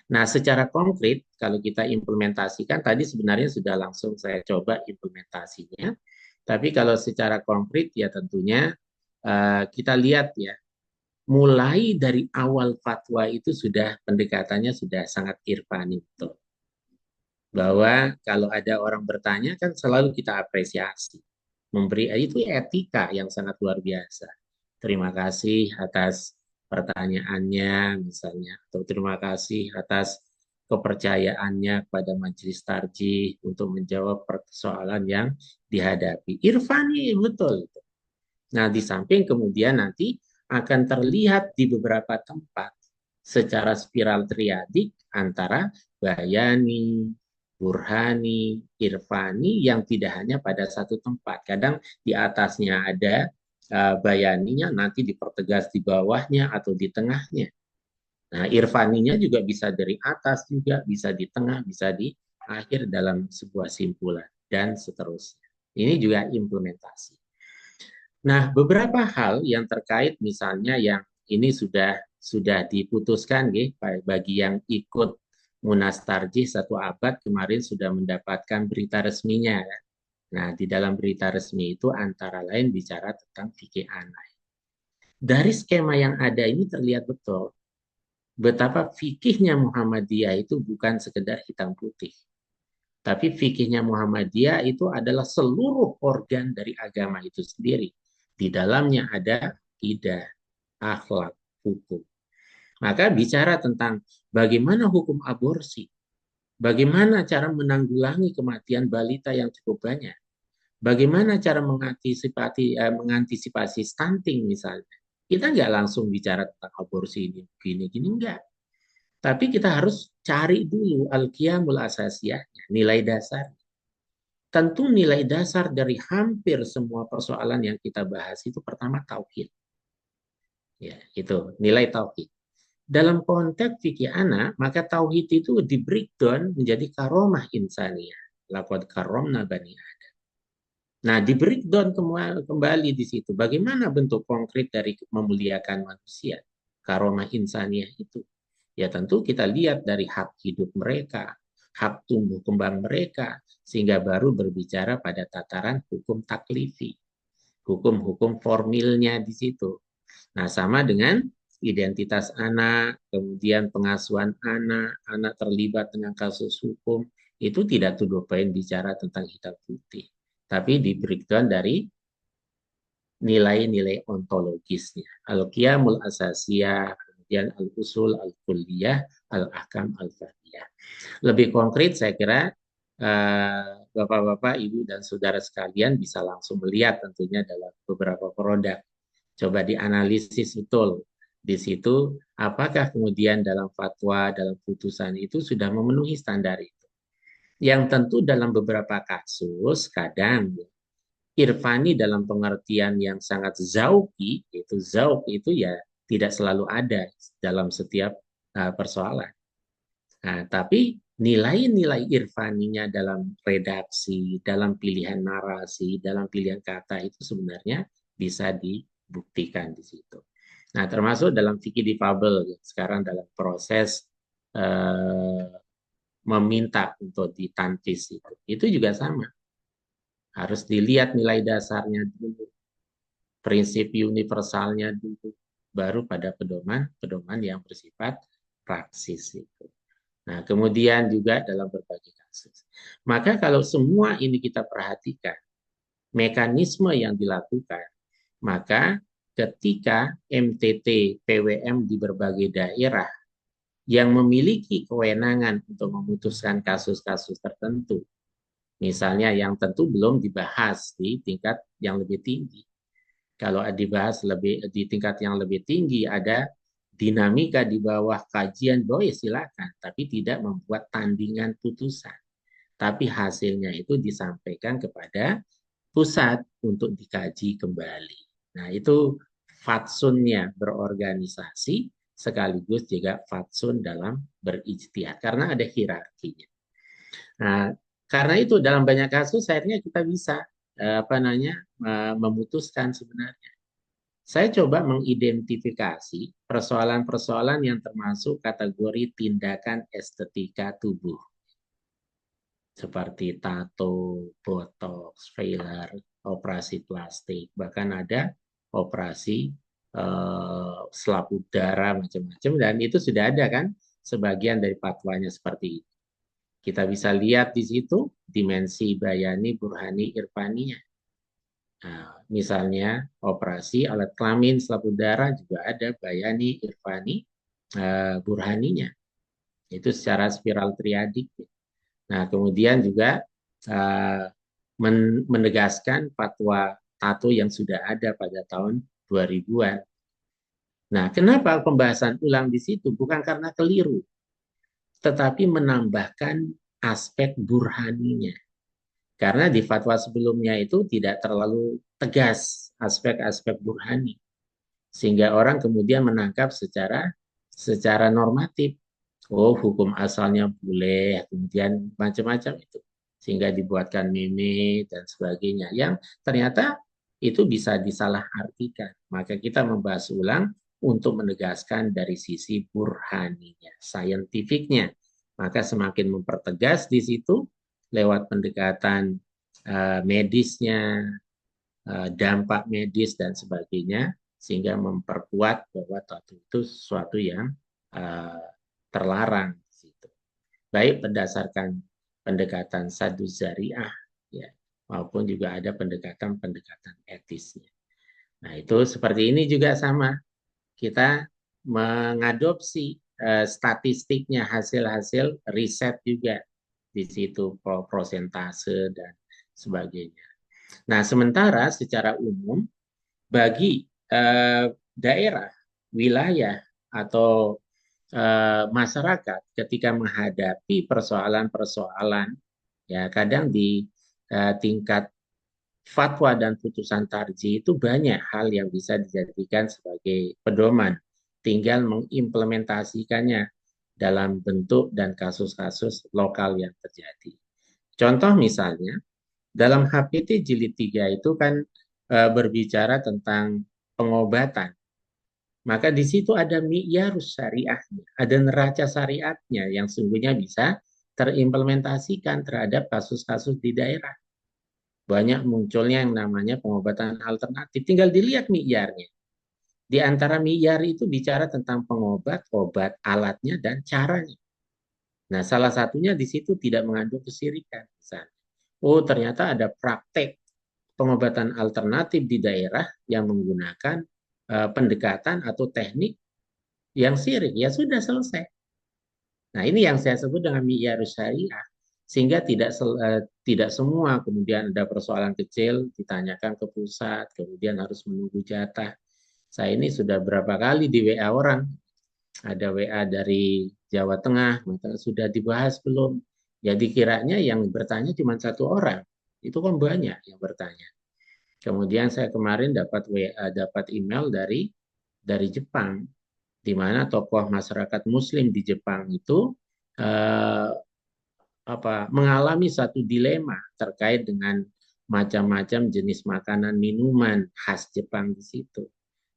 Nah, secara konkret, kalau kita implementasikan, tadi sebenarnya sudah langsung saya coba implementasinya. Tapi kalau secara konkret, ya tentunya kita lihat ya, mulai dari awal fatwa itu sudah pendekatannya sudah sangat irfani. Betul. Bahwa kalau ada orang bertanya kan selalu kita apresiasi. Memberi itu etika yang sangat luar biasa. Terima kasih atas pertanyaannya misalnya, atau terima kasih atas kepercayaannya kepada majelis tarjih untuk menjawab persoalan yang dihadapi. Irfani betul. Nah, di samping kemudian nanti akan terlihat di beberapa tempat secara spiral triadik antara bayani, burhani, irfani yang tidak hanya pada satu tempat. Kadang di atasnya ada bayaninya, nanti dipertegas di bawahnya atau di tengahnya. Nah, irfaninya juga bisa dari atas juga, bisa di tengah, bisa di akhir dalam sebuah simpulan, dan seterusnya. Ini juga implementasi. Nah, beberapa hal yang terkait misalnya yang ini sudah diputuskan bagi yang ikut Munas Tarjih 1 abad kemarin sudah mendapatkan berita resminya. Nah, di dalam berita resmi itu antara lain bicara tentang fikih anai. Dari skema yang ada ini terlihat betul betapa fikihnya Muhammadiyah itu bukan sekedar hitam putih. Tapi fikihnya Muhammadiyah itu adalah seluruh organ dari agama itu sendiri. Di dalamnya ada akidah, akhlak, hukum. Maka bicara tentang bagaimana hukum aborsi, bagaimana cara menanggulangi kematian balita yang cukup banyak, bagaimana cara mengantisipasi stunting misalnya. Kita nggak langsung bicara tentang aborsi ini, gini-gini enggak. Tapi kita harus cari dulu al-qiyamul asasiyahnya, nilai dasar. Tentu nilai dasar dari hampir semua persoalan yang kita bahas itu pertama tauhid. Ya, itu nilai tauhid. Dalam konteks fikih anak, maka tauhid itu di breakdown menjadi karomah insaniyah. Laqad karomna bani Adam. Nah, di breakdown kembali di situ. Bagaimana bentuk konkret dari memuliakan manusia? Karomah insaniyah itu. Ya tentu kita lihat dari hak hidup mereka, hak tumbuh kembang mereka, sehingga baru berbicara pada tataran hukum taklifi. Hukum-hukum formilnya di situ. Nah, sama dengan identitas anak, kemudian pengasuhan anak, anak terlibat dengan kasus hukum, itu tidak to the point bicara tentang hitam putih. Tapi di breakdown dari nilai-nilai ontologisnya. Al-qiyamul asasiyah, kemudian al-usul, al-kulliyah, al-ahkam, al-fardiyah. Lebih konkret saya kira Bapak-bapak, Ibu, dan saudara sekalian bisa langsung melihat tentunya dalam beberapa produk. Coba dianalisis betul di situ apakah kemudian dalam fatwa, dalam putusan itu sudah memenuhi standar itu. Yang tentu dalam beberapa kasus kadang irfani dalam pengertian yang sangat zauki, itu zauk itu ya tidak selalu ada dalam setiap persoalan. Nah, tapi nilai-nilai irfaninya dalam redaksi, dalam pilihan narasi, dalam pilihan kata itu sebenarnya bisa dibuktikan di situ. Nah, termasuk dalam fikih difabel sekarang dalam proses meminta untuk ditanfis itu juga sama. Harus dilihat nilai dasarnya dulu, prinsip universalnya dulu, baru pada pedoman yang bersifat praksis itu. Nah, kemudian juga dalam berbagai kasus. Maka kalau semua ini kita perhatikan, mekanisme yang dilakukan, maka ketika MTT PWM di berbagai daerah yang memiliki kewenangan untuk memutuskan kasus-kasus tertentu, misalnya yang tentu belum dibahas di tingkat yang lebih tinggi. Kalau dibahas di tingkat yang lebih tinggi, ada dinamika di bawah kajian, boleh silakan, tapi tidak membuat tandingan putusan. Tapi hasilnya itu disampaikan kepada pusat untuk dikaji kembali. Nah, itu fatsunnya berorganisasi sekaligus juga fatsun dalam berijtihad karena ada hierarkinya. Nah, karena itu dalam banyak kasus akhirnya kita bisa memutuskan sebenarnya. Saya coba mengidentifikasi persoalan-persoalan yang termasuk kategori tindakan estetika tubuh. Seperti tato, botox, filler, operasi plastik, bahkan ada operasi selap udara macam-macam, dan itu sudah ada kan sebagian dari fatwanya seperti itu. Kita bisa lihat di situ dimensi bayani, burhani, irfaninya. Nah, misalnya operasi alat kelamin selap udara juga ada bayani, irfani, burhaninya. Itu secara spiral triadik. Nah, kemudian juga menegaskan fatwa tato yang sudah ada pada tahun 2000-an. Nah, kenapa pembahasan ulang di situ? Bukan karena keliru, tetapi menambahkan aspek burhaninya. Karena di fatwa sebelumnya itu tidak terlalu tegas aspek-aspek burhani. Sehingga orang kemudian menangkap secara normatif. Oh, hukum asalnya boleh, kemudian macam-macam itu. Sehingga dibuatkan meme dan sebagainya. Yang ternyata itu bisa disalahartikan. Maka kita membahas ulang untuk menegaskan dari sisi burhaninya, saintifiknya. Maka semakin mempertegas di situ, lewat pendekatan medisnya, dampak medis dan sebagainya, sehingga memperkuat bahwa tato itu sesuatu yang terlarang. Baik berdasarkan pendekatan sadus zariah, ya, maupun juga ada pendekatan etisnya. Nah, itu seperti ini juga sama. Kita mengadopsi statistiknya, hasil-hasil riset juga di situ, prosentase dan sebagainya. Nah, sementara secara umum bagi daerah, wilayah atau masyarakat ketika menghadapi persoalan-persoalan, ya kadang di tingkat fatwa dan putusan tarjih itu banyak hal yang bisa dijadikan sebagai pedoman. Tinggal mengimplementasikannya dalam bentuk dan kasus-kasus lokal yang terjadi. Contoh misalnya, dalam HPT Jilid 3 itu kan berbicara tentang pengobatan. Maka di situ ada mi'yarus syariahnya, ada neraca syariatnya yang sungguhnya bisa terimplementasikan terhadap kasus-kasus di daerah. Banyak munculnya yang namanya pengobatan alternatif. Tinggal dilihat mi'yarnya. Di antara mi'yar itu bicara tentang pengobat, obat, alatnya, dan caranya. Nah, salah satunya di situ tidak mengandung kesyirikan. Misalnya. Oh, ternyata ada praktek pengobatan alternatif di daerah yang menggunakan pendekatan atau teknik yang syirik. Ya sudah selesai. Nah, ini yang saya sebut dengan mi'yarus syariah. Sehingga tidak semua kemudian ada persoalan kecil ditanyakan ke pusat, kemudian harus menunggu jatah. Saya ini sudah berapa kali di WA orang, ada WA dari Jawa Tengah, maka sudah dibahas belum? Jadi kiranya yang bertanya cuma satu orang, itu kan banyak yang bertanya. Kemudian saya kemarin dapat WA, dapat email dari Jepang, di mana tokoh masyarakat Muslim di Jepang itu eh, mengalami satu dilema terkait dengan macam-macam jenis makanan minuman khas Jepang di situ.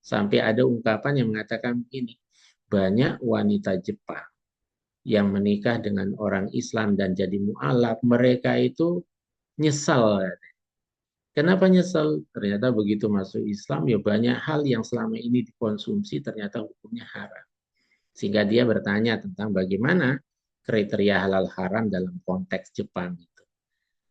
Sampai ada ungkapan yang mengatakan begini, banyak wanita Jepang yang menikah dengan orang Islam dan jadi mu'alaf, mereka itu nyesal. Kenapa nyesal? Ternyata begitu masuk Islam, ya banyak hal yang selama ini dikonsumsi ternyata hukumnya haram. Sehingga dia bertanya tentang bagaimana kriteria halal haram dalam konteks Jepang itu.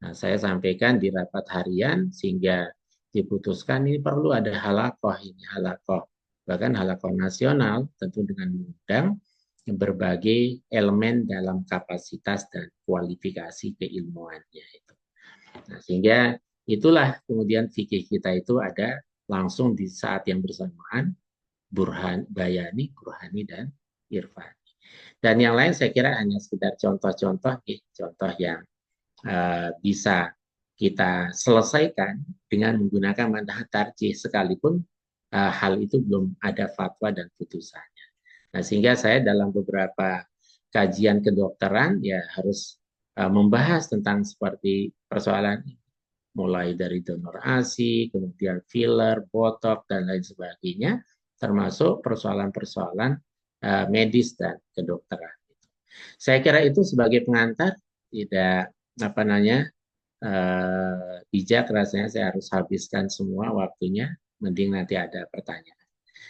Nah, saya sampaikan di rapat harian sehingga diputuskan ini perlu ada halakoh ini halakoh, bahkan halakoh nasional tentu dengan mengundang berbagai elemen dalam kapasitas dan kualifikasi keilmuannya itu. Nah, sehingga itulah kemudian fikih kita itu ada langsung di saat yang bersamaan bayani, burhani dan irfani. Dan yang lain saya kira hanya sekedar contoh-contoh, contoh yang bisa kita selesaikan dengan menggunakan manhaj tarjih sekalipun hal itu belum ada fatwa dan putusannya. Nah, sehingga saya dalam beberapa kajian kedokteran ya harus membahas tentang seperti persoalan ini. Mulai dari donor ASI, kemudian filler, botok, dan lain sebagainya, termasuk persoalan-persoalan medis dan kedokteran. Saya kira itu sebagai pengantar, tidak bijak rasanya saya harus habiskan semua waktunya, mending nanti ada pertanyaan.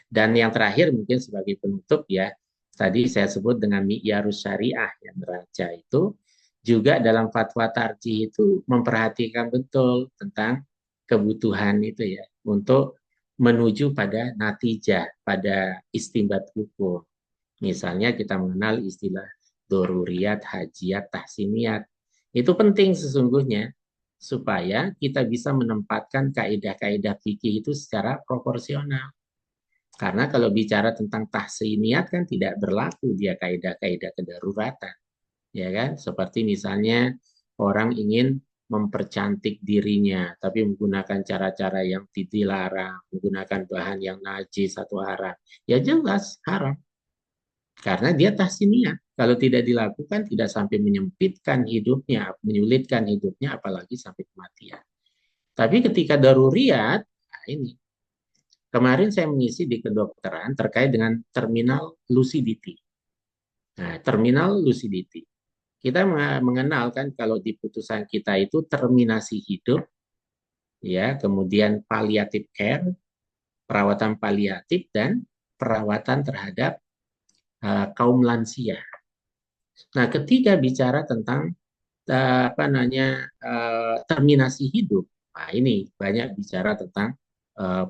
Dan yang terakhir mungkin sebagai penutup ya, tadi saya sebut dengan mi'yarus syariah yang neraca itu, juga dalam fatwa tarjih itu memperhatikan betul tentang kebutuhan itu ya, untuk menuju pada natijah, pada istimbat hukum. Misalnya kita mengenal istilah doruriyat, hajiat, tahsiniyat. Itu penting sesungguhnya supaya kita bisa menempatkan kaidah-kaidah fikih itu secara proporsional. Karena kalau bicara tentang tahsiniyat kan tidak berlaku dia kaidah-kaidah kedaruratan. Ya kan? Seperti misalnya orang ingin mempercantik dirinya tapi menggunakan cara-cara yang dilarang, menggunakan bahan yang najis atau haram. Ya jelas haram. Karena dia tahsiniyat. Kalau tidak dilakukan, tidak sampai menyempitkan hidupnya, menyulitkan hidupnya, apalagi sampai kematian. Tapi ketika daruriyat, nah ini. Kemarin saya mengisi di kedokteran terkait dengan terminal lucidity. Nah, terminal lucidity. Kita mengenal kan kalau di putusan kita itu terminasi hidup, ya, kemudian palliative care, perawatan paliatif, dan perawatan terhadap kaum lansia. Nah, ketika bicara tentang terminasi hidup, nah ini banyak bicara tentang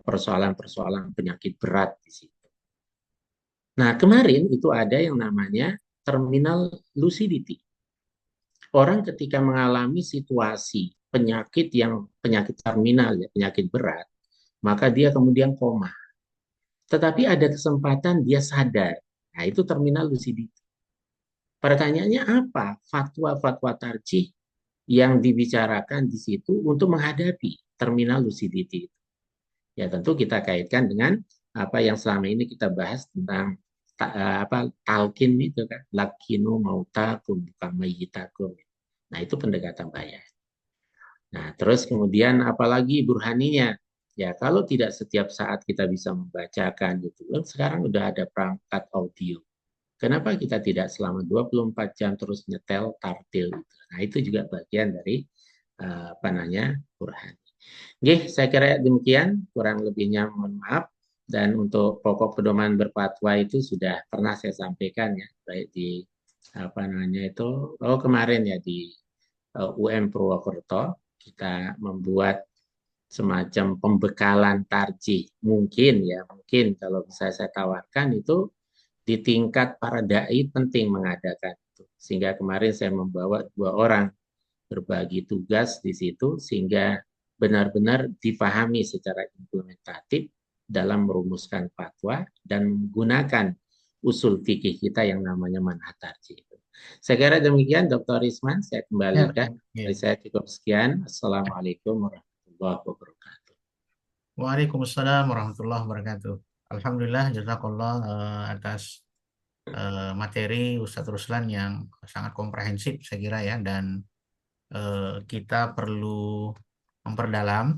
persoalan-persoalan penyakit berat di situ. Nah, kemarin itu ada yang namanya terminal lucidity. Orang ketika mengalami situasi penyakit terminal ya, penyakit berat, maka dia kemudian koma. Tetapi ada kesempatan dia sadar. Nah, itu terminal lucidity. Pertanyaannya apa? Fatwa-fatwa tarjih yang dibicarakan di situ untuk menghadapi terminal lucidity. Ya tentu kita kaitkan dengan apa yang selama ini kita bahas tentang talqin itu kan, lakinu mautakum bukan mayitakum. Nah, itu pendekatan bayar. Nah, terus kemudian apalagi burhaninya? Ya, kalau tidak setiap saat kita bisa membacakan gitu. Kan sekarang udah ada perangkat audio. Kenapa kita tidak selama 24 jam terus nyetel tartil itu? Nah, itu juga bagian dari apa namanya? Burhan. Oke, saya kira demikian, kurang lebihnya mohon maaf. Dan untuk pokok pedoman berfatwa itu sudah pernah saya sampaikan ya, baik di apa namanya itu, kemarin ya di UM Purwokerto kita membuat semacam pembekalan tarjih. Mungkin ya, mungkin kalau bisa saya tawarkan itu di tingkat para dai penting mengadakan itu. Sehingga kemarin saya membawa 2 orang berbagi tugas di situ sehingga benar-benar dipahami secara implementatif dalam merumuskan fatwa dan menggunakan usul fikih kita yang namanya manhaj tarjih. Saya kira demikian, Dr. Risman, saya Ya, kembalikan. ya. Dari saya cukup sekian. Assalamualaikum warahmatullahi wabarakatuh. Waalaikumsalam warahmatullahi wabarakatuh. Alhamdulillah, jazakallah atas materi Ustadz Ruslan yang sangat komprehensif saya kira ya, dan kita perlu memperdalam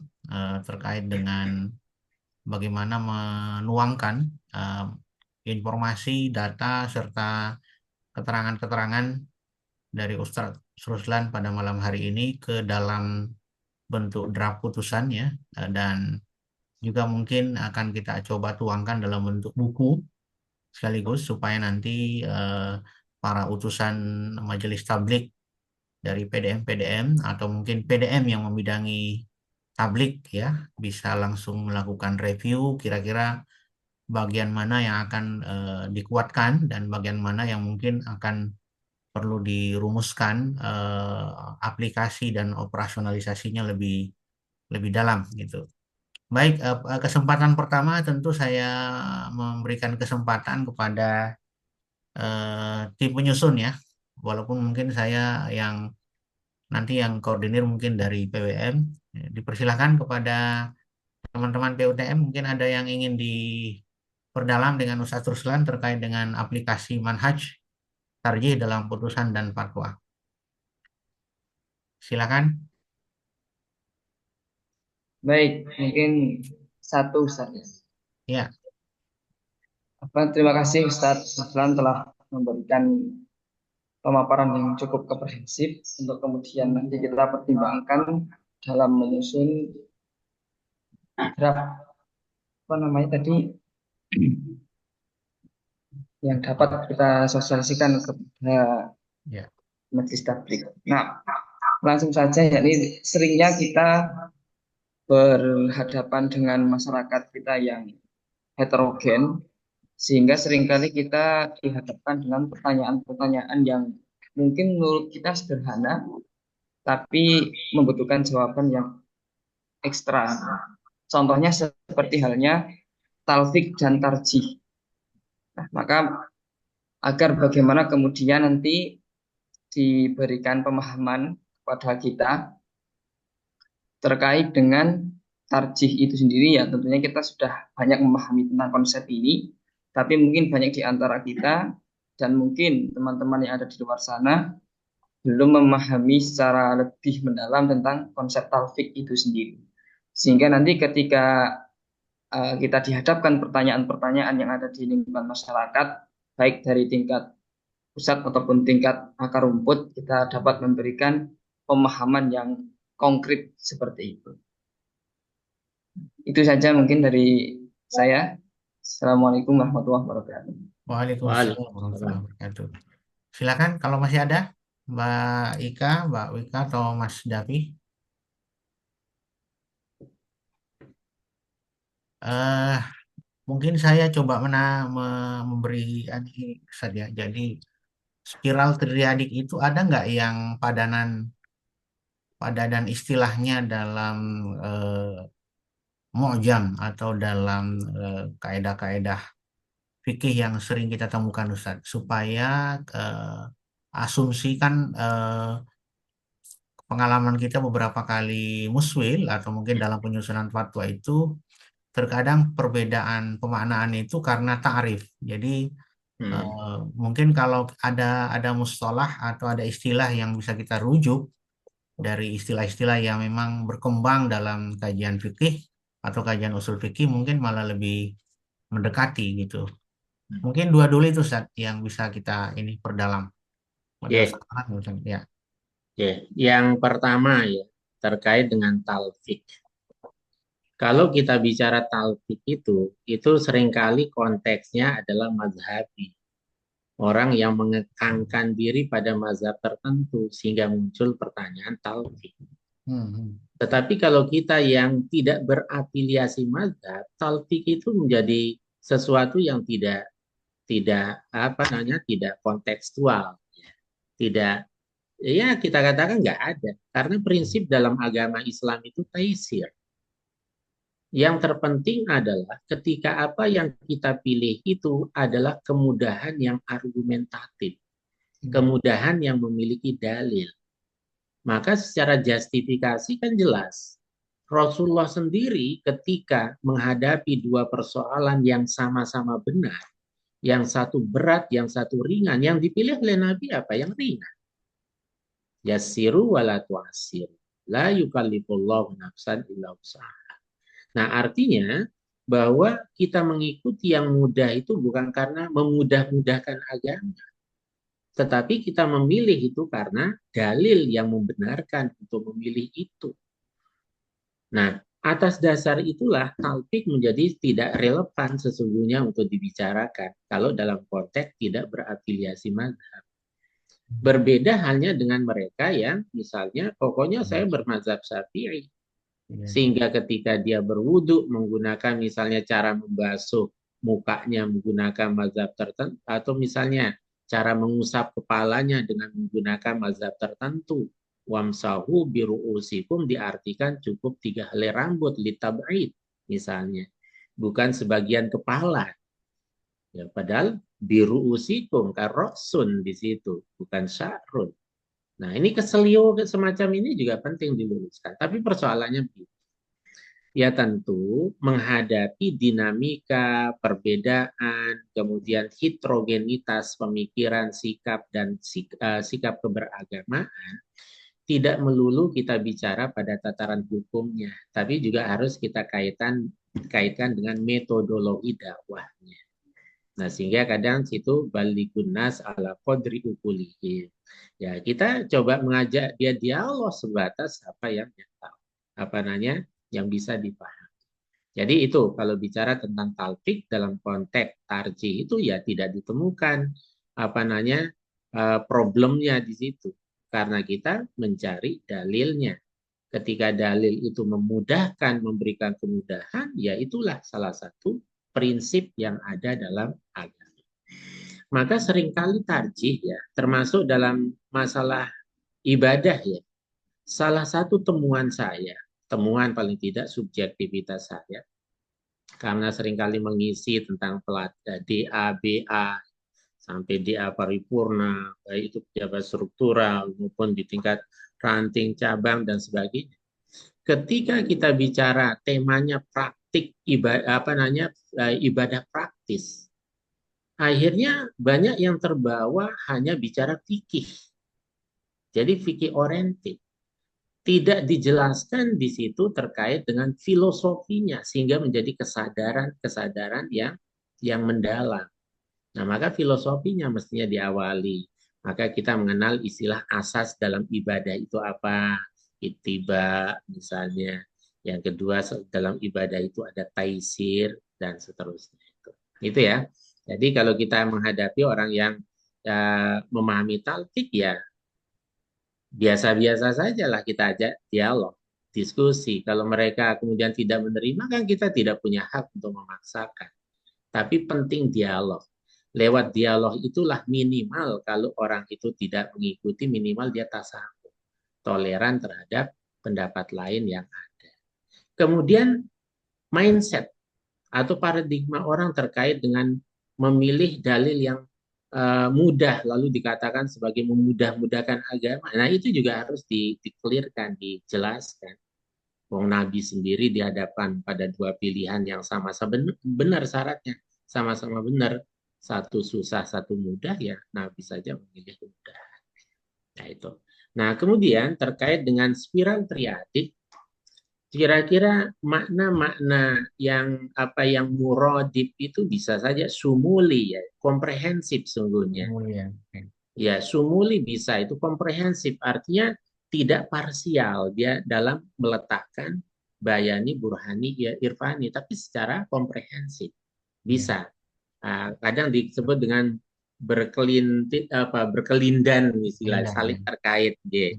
terkait dengan bagaimana menuangkan eh, informasi, data, serta keterangan-keterangan dari Ustadz Ruslan pada malam hari ini ke dalam bentuk draft putusan ya, dan juga mungkin akan kita coba tuangkan dalam bentuk buku sekaligus supaya nanti para utusan majelis tablik dari PDM-PDM atau mungkin PDM yang membidangi tablik ya bisa langsung melakukan review kira-kira bagian mana yang akan dikuatkan dan bagian mana yang mungkin akan perlu dirumuskan aplikasi dan operasionalisasinya lebih lebih dalam gitu. Baik, kesempatan pertama tentu saya memberikan kesempatan kepada tim penyusun ya, walaupun mungkin saya yang nanti yang koordinir mungkin dari PWM. Dipersilahkan kepada teman-teman PUTM, mungkin ada yang ingin diperdalam dengan Ustaz Ruslan terkait dengan aplikasi manhaj tarjih dalam putusan dan fatwa. Silakan. Baik, mungkin satu Ustaz. Ya, Terima kasih Ustaz Maslan telah memberikan pemaparan yang cukup komprehensif untuk kemudian nanti kita pertimbangkan dalam menyusun draft apa namanya tadi yang dapat kita sosialisasikan kepada ya, majelis tablik. Nah, langsung saja yakni seringnya kita berhadapan dengan masyarakat kita yang heterogen sehingga seringkali kita dihadapkan dengan pertanyaan-pertanyaan yang mungkin menurut kita sederhana tapi membutuhkan jawaban yang ekstra. Contohnya seperti halnya talfik dan tarjih. Nah, maka agar bagaimana kemudian nanti diberikan pemahaman kepada kita terkait dengan tarjih itu sendiri ya tentunya kita sudah banyak memahami tentang konsep ini, tapi mungkin banyak di antara kita dan mungkin teman-teman yang ada di luar sana belum memahami secara lebih mendalam tentang konsep talfik itu sendiri. Sehingga nanti ketika kita dihadapkan pertanyaan-pertanyaan yang ada di lingkungan masyarakat, baik dari tingkat pusat ataupun tingkat akar rumput, kita dapat memberikan pemahaman yang konkret seperti itu. Itu saja mungkin dari saya. Assalamualaikum warahmatullahi wabarakatuh. Waalaikumsalam warahmatullahi wabarakatuh. Silakan kalau masih ada Mbak Ika, Mbak Wika atau Mas Davi. Eh, Mungkin saya coba memberi ini saja. Jadi spiral triadik itu ada nggak yang padanan istilahnya dalam mu'jam atau dalam kaedah-kaedah fikih yang sering kita temukan Ustaz, supaya asumsi kan pengalaman kita beberapa kali muswil atau mungkin dalam penyusunan fatwa itu terkadang perbedaan pemaknaan itu karena ta'rif. Jadi mungkin kalau ada mustalah atau ada istilah yang bisa kita rujuk dari istilah-istilah yang memang berkembang dalam kajian fikih atau kajian usul fikih, mungkin malah lebih mendekati gitu. Mungkin dua dulu itu Ustaz, yang bisa kita ini perdalam. Model Oke, syarat macam ya. oke. Yang pertama ya terkait dengan talfik. Kalau kita bicara talfik itu seringkali konteksnya adalah mazhabi. Orang yang mengekangkan diri pada mazhab tertentu sehingga muncul pertanyaan talfik. Tetapi kalau kita yang tidak berafiliasi mazhab, talfik itu menjadi sesuatu yang tidak tidak kontekstual, tidak, ya kita katakan nggak ada, karena prinsip dalam agama Islam itu taisir. Yang terpenting adalah ketika apa yang kita pilih itu adalah kemudahan yang argumentatif, kemudahan yang memiliki dalil. Maka secara justifikasi kan jelas. Rasulullah sendiri ketika menghadapi dua persoalan yang sama-sama benar, yang satu berat, yang satu ringan, yang dipilih oleh Nabi apa? Yang ringan. Yassiru wala tu'assiru. La yukallifullahu nafsan illa usaha. Nah, artinya bahwa kita mengikuti yang mudah itu bukan karena memudah-mudahkan agama, tetapi kita memilih itu karena dalil yang membenarkan untuk memilih itu. Nah, atas dasar itulah talfik menjadi tidak relevan sesungguhnya untuk dibicarakan kalau dalam konteks tidak berafiliasi mazhab. Berbeda halnya dengan mereka yang misalnya pokoknya saya bermazhab Syafi'i. Sehingga ketika dia berwudu menggunakan misalnya cara membasuh mukanya menggunakan mazhab tertentu, atau misalnya cara mengusap kepalanya dengan menggunakan mazhab tertentu. Wamsahu biru'usikum diartikan cukup 3 helai rambut litab'id misalnya, bukan sebagian kepala. Ya, padahal biru'usikum karoksun di situ, bukan sya'run. Nah, ini keselio semacam ini juga penting diluruskan. Tapi persoalannya begini. Ya tentu menghadapi dinamika, perbedaan, kemudian heterogenitas pemikiran, sikap, dan sikap keberagamaan, tidak melulu kita bicara pada tataran hukumnya, tapi juga harus kita kaitkan dengan metodologi dakwahnya. Nah, sehingga kadang situ balighun nas ala qadri uqulihim. Ya, kita coba mengajak dia dialog sebatas apa yang dia tahu. Yang bisa dipahami. Jadi itu kalau bicara tentang talfik dalam konteks tarjih itu ya tidak ditemukan problemnya di situ. Karena kita mencari dalilnya. Ketika dalil itu memudahkan, memberikan kemudahan, ya itulah salah satu prinsip yang ada dalam agama. Maka seringkali tarjih ya, termasuk dalam masalah ibadah ya. Salah satu temuan paling tidak subjektivitas saya, karena seringkali mengisi tentang DA, BA, sampai DA paripurna, baik itu pejabat struktural maupun di tingkat ranting, cabang, dan sebagainya. Ketika kita bicara temanya praktik ibadah praktis, akhirnya banyak yang terbawa hanya bicara fikih. Jadi fikih oriented. Tidak dijelaskan di situ terkait dengan filosofinya sehingga menjadi kesadaran yang mendalam. Nah, maka filosofinya mestinya diawali. Maka kita mengenal istilah asas dalam ibadah itu apa? Ittiba misalnya. Yang kedua dalam ibadah itu ada taisir dan seterusnya itu ya. Jadi kalau kita menghadapi orang yang memahami talfik ya biasa-biasa saja lah kita ajak dialog, diskusi. Kalau mereka kemudian tidak menerima, kan kita tidak punya hak untuk memaksakan. Tapi penting dialog. Lewat dialog itulah minimal kalau orang itu tidak mengikuti, minimal dia tasawuf, toleran terhadap pendapat lain yang ada. Kemudian mindset atau paradigma orang terkait dengan memilih dalil yang mudah lalu dikatakan sebagai memudah-mudahkan agama. Nah, itu juga harus di-clearkan, dijelaskan. Wong Nabi sendiri dihadapkan pada dua pilihan yang sama-sama benar syaratnya, sama-sama benar. Satu susah, satu mudah, ya Nabi saja memilih kemudahan. Nah, itu. Nah, kemudian terkait dengan spiral triadik, kira-kira makna-makna yang muradib itu bisa saja sumuli, ya, komprehensif sungguhnya. Mulia. Ya, sumuli bisa, itu komprehensif, artinya tidak parsial dia dalam meletakkan bayani, burhani, ya irfani, tapi secara komprehensif bisa. Kadang disebut dengan berkelindan, istilah Indah, saling ya. terkait, ya.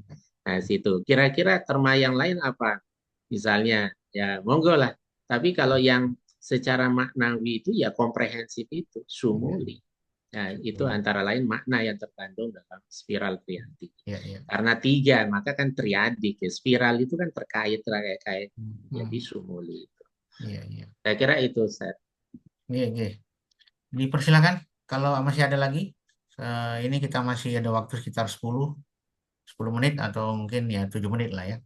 Nah, situ. Kira-kira terma yang lain apa? Misalnya, ya monggo lah. Tapi kalau yang secara maknawi itu ya komprehensif itu sumuli. Nah, itu antara lain makna yang terkandung dalam spiral triadik. Ya, ya. Karena tiga, maka kan triadik. Ya. Spiral itu kan terkait. Jadi sumuli itu. Iya, iya. Saya kira itu, Ustaz. Iya, iya. Dipersilakan kalau masih ada lagi. Ini kita masih ada waktu sekitar 10 menit atau mungkin ya 7 menit lah ya.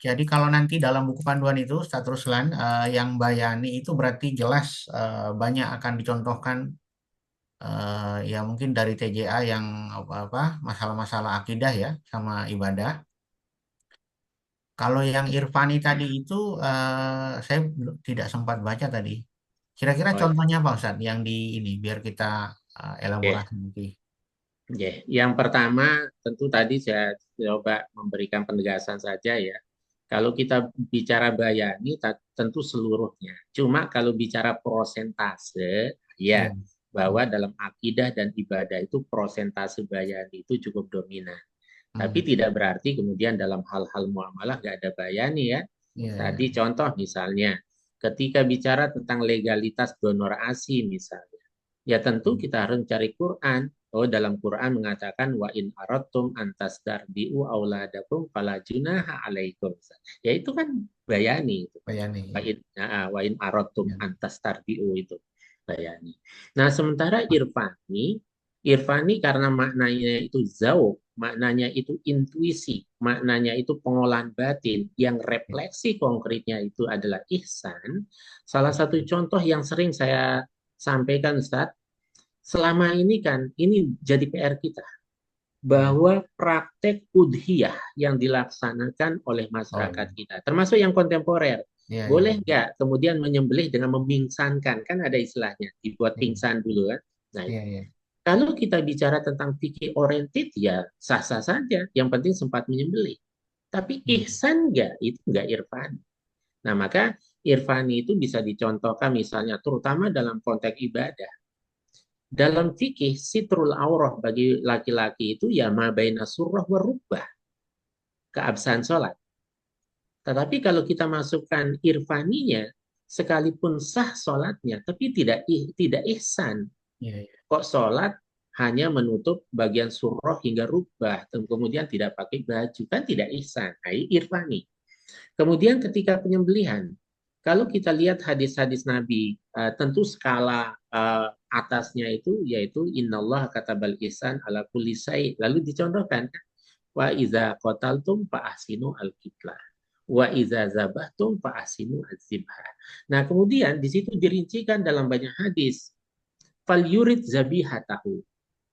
Jadi kalau nanti dalam buku panduan itu, Ustaz Ruslan, yang bayani itu berarti jelas banyak akan dicontohkan ya mungkin dari TJA yang apa masalah-masalah akidah ya sama ibadah. Kalau yang Irfani tadi itu saya tidak sempat baca tadi. Kira-kira Oh, contohnya apa Ustaz yang di ini biar kita ya. elaborasi nanti. Ya. Yang pertama tentu tadi saya coba memberikan penegasan saja, ya. Kalau kita bicara bayani tentu seluruhnya. Cuma kalau bicara prosentase, ya, Iya. bahwa dalam akidah dan ibadah itu prosentase bayani itu cukup dominan. Tapi Hmm. tidak berarti kemudian dalam hal-hal muamalah nggak ada bayani, ya. Iya, iya. Tadi contoh misalnya, ketika bicara tentang legalitas donor ASI misalnya, ya tentu kita harus mencari Quran. Oh, dalam Quran mengatakan wa in aradtum antas darbiu auladakum fala junaha alaikum. Ya itu kan bayani itu. Bayani. Wa in aradtum Ya. antas darbiu itu bayani. Nah, sementara irfani karena maknanya itu zauq, maknanya itu intuisi, maknanya itu pengolahan batin, yang refleksi konkretnya itu adalah ihsan. Salah satu contoh yang sering saya sampaikan, Ustaz, selama ini kan ini jadi PR kita bahwa praktek udhiyah yang dilaksanakan oleh Oh, masyarakat kita, termasuk yang kontemporer, iya, iya. boleh nggak kemudian menyembelih dengan memingsankan? Kan ada istilahnya, dibuat Iya, pingsan dulu kan. Nah, iya, iya. kalau kita bicara tentang fikih oriented, ya sah-sah saja. Yang penting sempat menyembelih. Tapi Hmm. ihsan nggak? Itu nggak irfani. Nah, maka irfani itu bisa dicontohkan misalnya, terutama dalam konteks ibadah. Dalam fikih, sitrul aurah bagi laki-laki itu ya ma baina surrah wa rubbah, keabsahan sholat. Tetapi kalau kita masukkan irfaninya, sekalipun sah sholatnya, tapi tidak ihsan. Iya, iya. Kok sholat hanya menutup bagian surroh hingga rubah, dan kemudian tidak pakai baju, kan tidak ihsan. Nah, irfani. Kemudian ketika penyembelihan, kalau kita lihat hadis-hadis Nabi, tentu skala atasnya itu yaitu innallah katabal ihsan ala kulli syai. Lalu dicontohkan, wa iza qataltum fa ahsinu al-qitlah. Wa iza zabahtum fa ahsinu az-zibha. Nah, kemudian di situ dirincikan dalam banyak hadis. Fal yurid zabihatahu.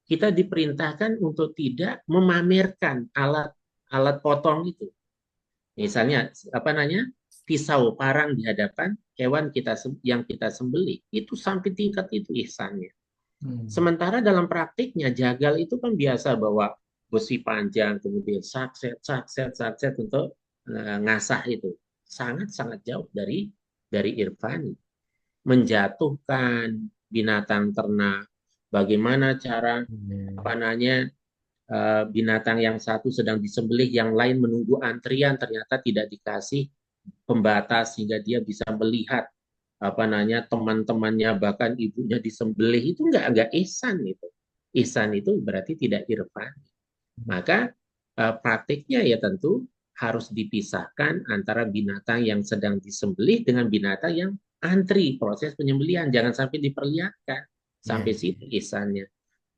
Kita diperintahkan untuk tidak memamerkan alat potong itu. Misalnya pisau parang di hadapan hewan yang kita sembelih, itu sampai tingkat itu ihsannya. Sementara dalam praktiknya jagal itu kan biasa bawa besi panjang, kemudian sakset untuk ngasah itu. Sangat-sangat jauh dari irfani. Menjatuhkan binatang ternak, bagaimana cara binatang yang satu sedang disembelih, yang lain menunggu antrian, ternyata tidak dikasih pembatas sehingga dia bisa melihat teman-temannya, bahkan ibunya disembelih. Itu enggak ihsan itu. Ihsan itu berarti tidak irfan. Maka praktiknya ya tentu harus dipisahkan antara binatang yang sedang disembelih dengan binatang yang antri proses penyembelihan. Jangan sampai diperlihatkan. Iya, Sampai iya, situ iya. ihsannya.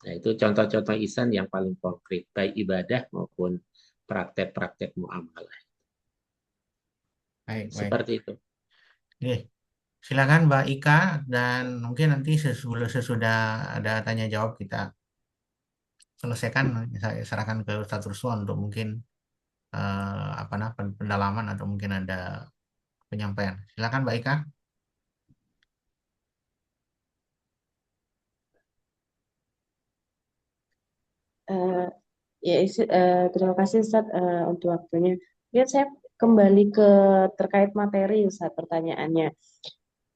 Nah, itu contoh-contoh ihsan yang paling konkret, baik ibadah maupun praktek-praktek muamalah. Baik, baik. Seperti itu. Oke, silakan Mbak Ika, dan mungkin nanti sesudah ada tanya jawab kita selesaikan, saya serahkan ke Ustadz Ruswan untuk mungkin apa pendalaman atau mungkin ada penyampaian. Silakan Mbak Ika. Eh, ya, terima kasih Ustaz untuk waktunya. Ya, saya kembali ke terkait materi Ustaz pertanyaannya.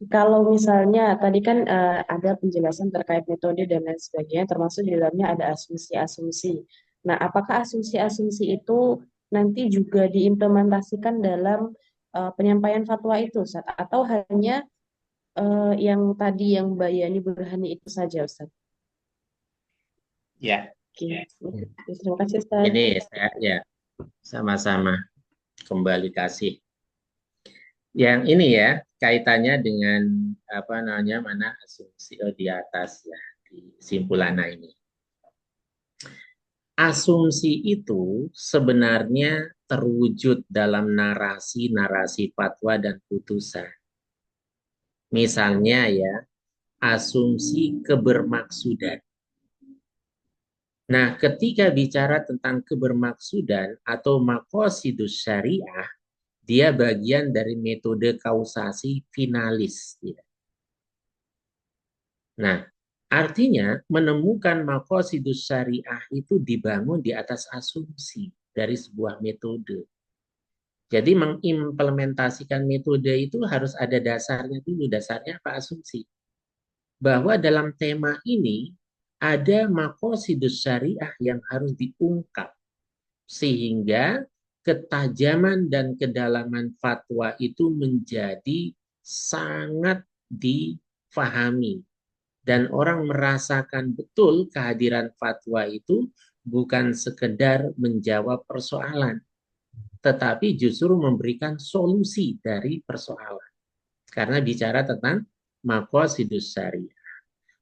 Kalau misalnya tadi kan ada penjelasan terkait metode dan lain sebagainya, termasuk di dalamnya ada asumsi-asumsi. Nah, apakah asumsi-asumsi itu nanti juga diimplementasikan dalam penyampaian fatwa itu, Ustaz? Atau hanya yang tadi yang Mbak Yani Burhani itu saja, Ustaz? Ya, Oke, terima kasih Ustaz. ini saya ya sama-sama kembali kasih. Yang ini ya kaitannya dengan apa namanya mana asumsi di atas ya di simpulan ini. Asumsi itu sebenarnya terwujud dalam narasi-narasi fatwa dan putusan. Misalnya ya, asumsi kebermaksudan. Nah, ketika bicara tentang kebermaksudan atau maqasidus syariah, dia bagian dari metode kausasi finalis. Nah, artinya menemukan maqasidus syariah itu dibangun di atas asumsi dari sebuah metode. Jadi mengimplementasikan metode itu harus ada dasarnya dulu. Dasarnya apa? Asumsi. Bahwa dalam tema ini ada maqasidus syariah yang harus diungkap. Sehingga ketajaman dan kedalaman fatwa itu menjadi sangat difahami. Dan orang merasakan betul kehadiran fatwa itu bukan sekedar menjawab persoalan, tetapi justru memberikan solusi dari persoalan. Karena bicara tentang maqasidus syariah.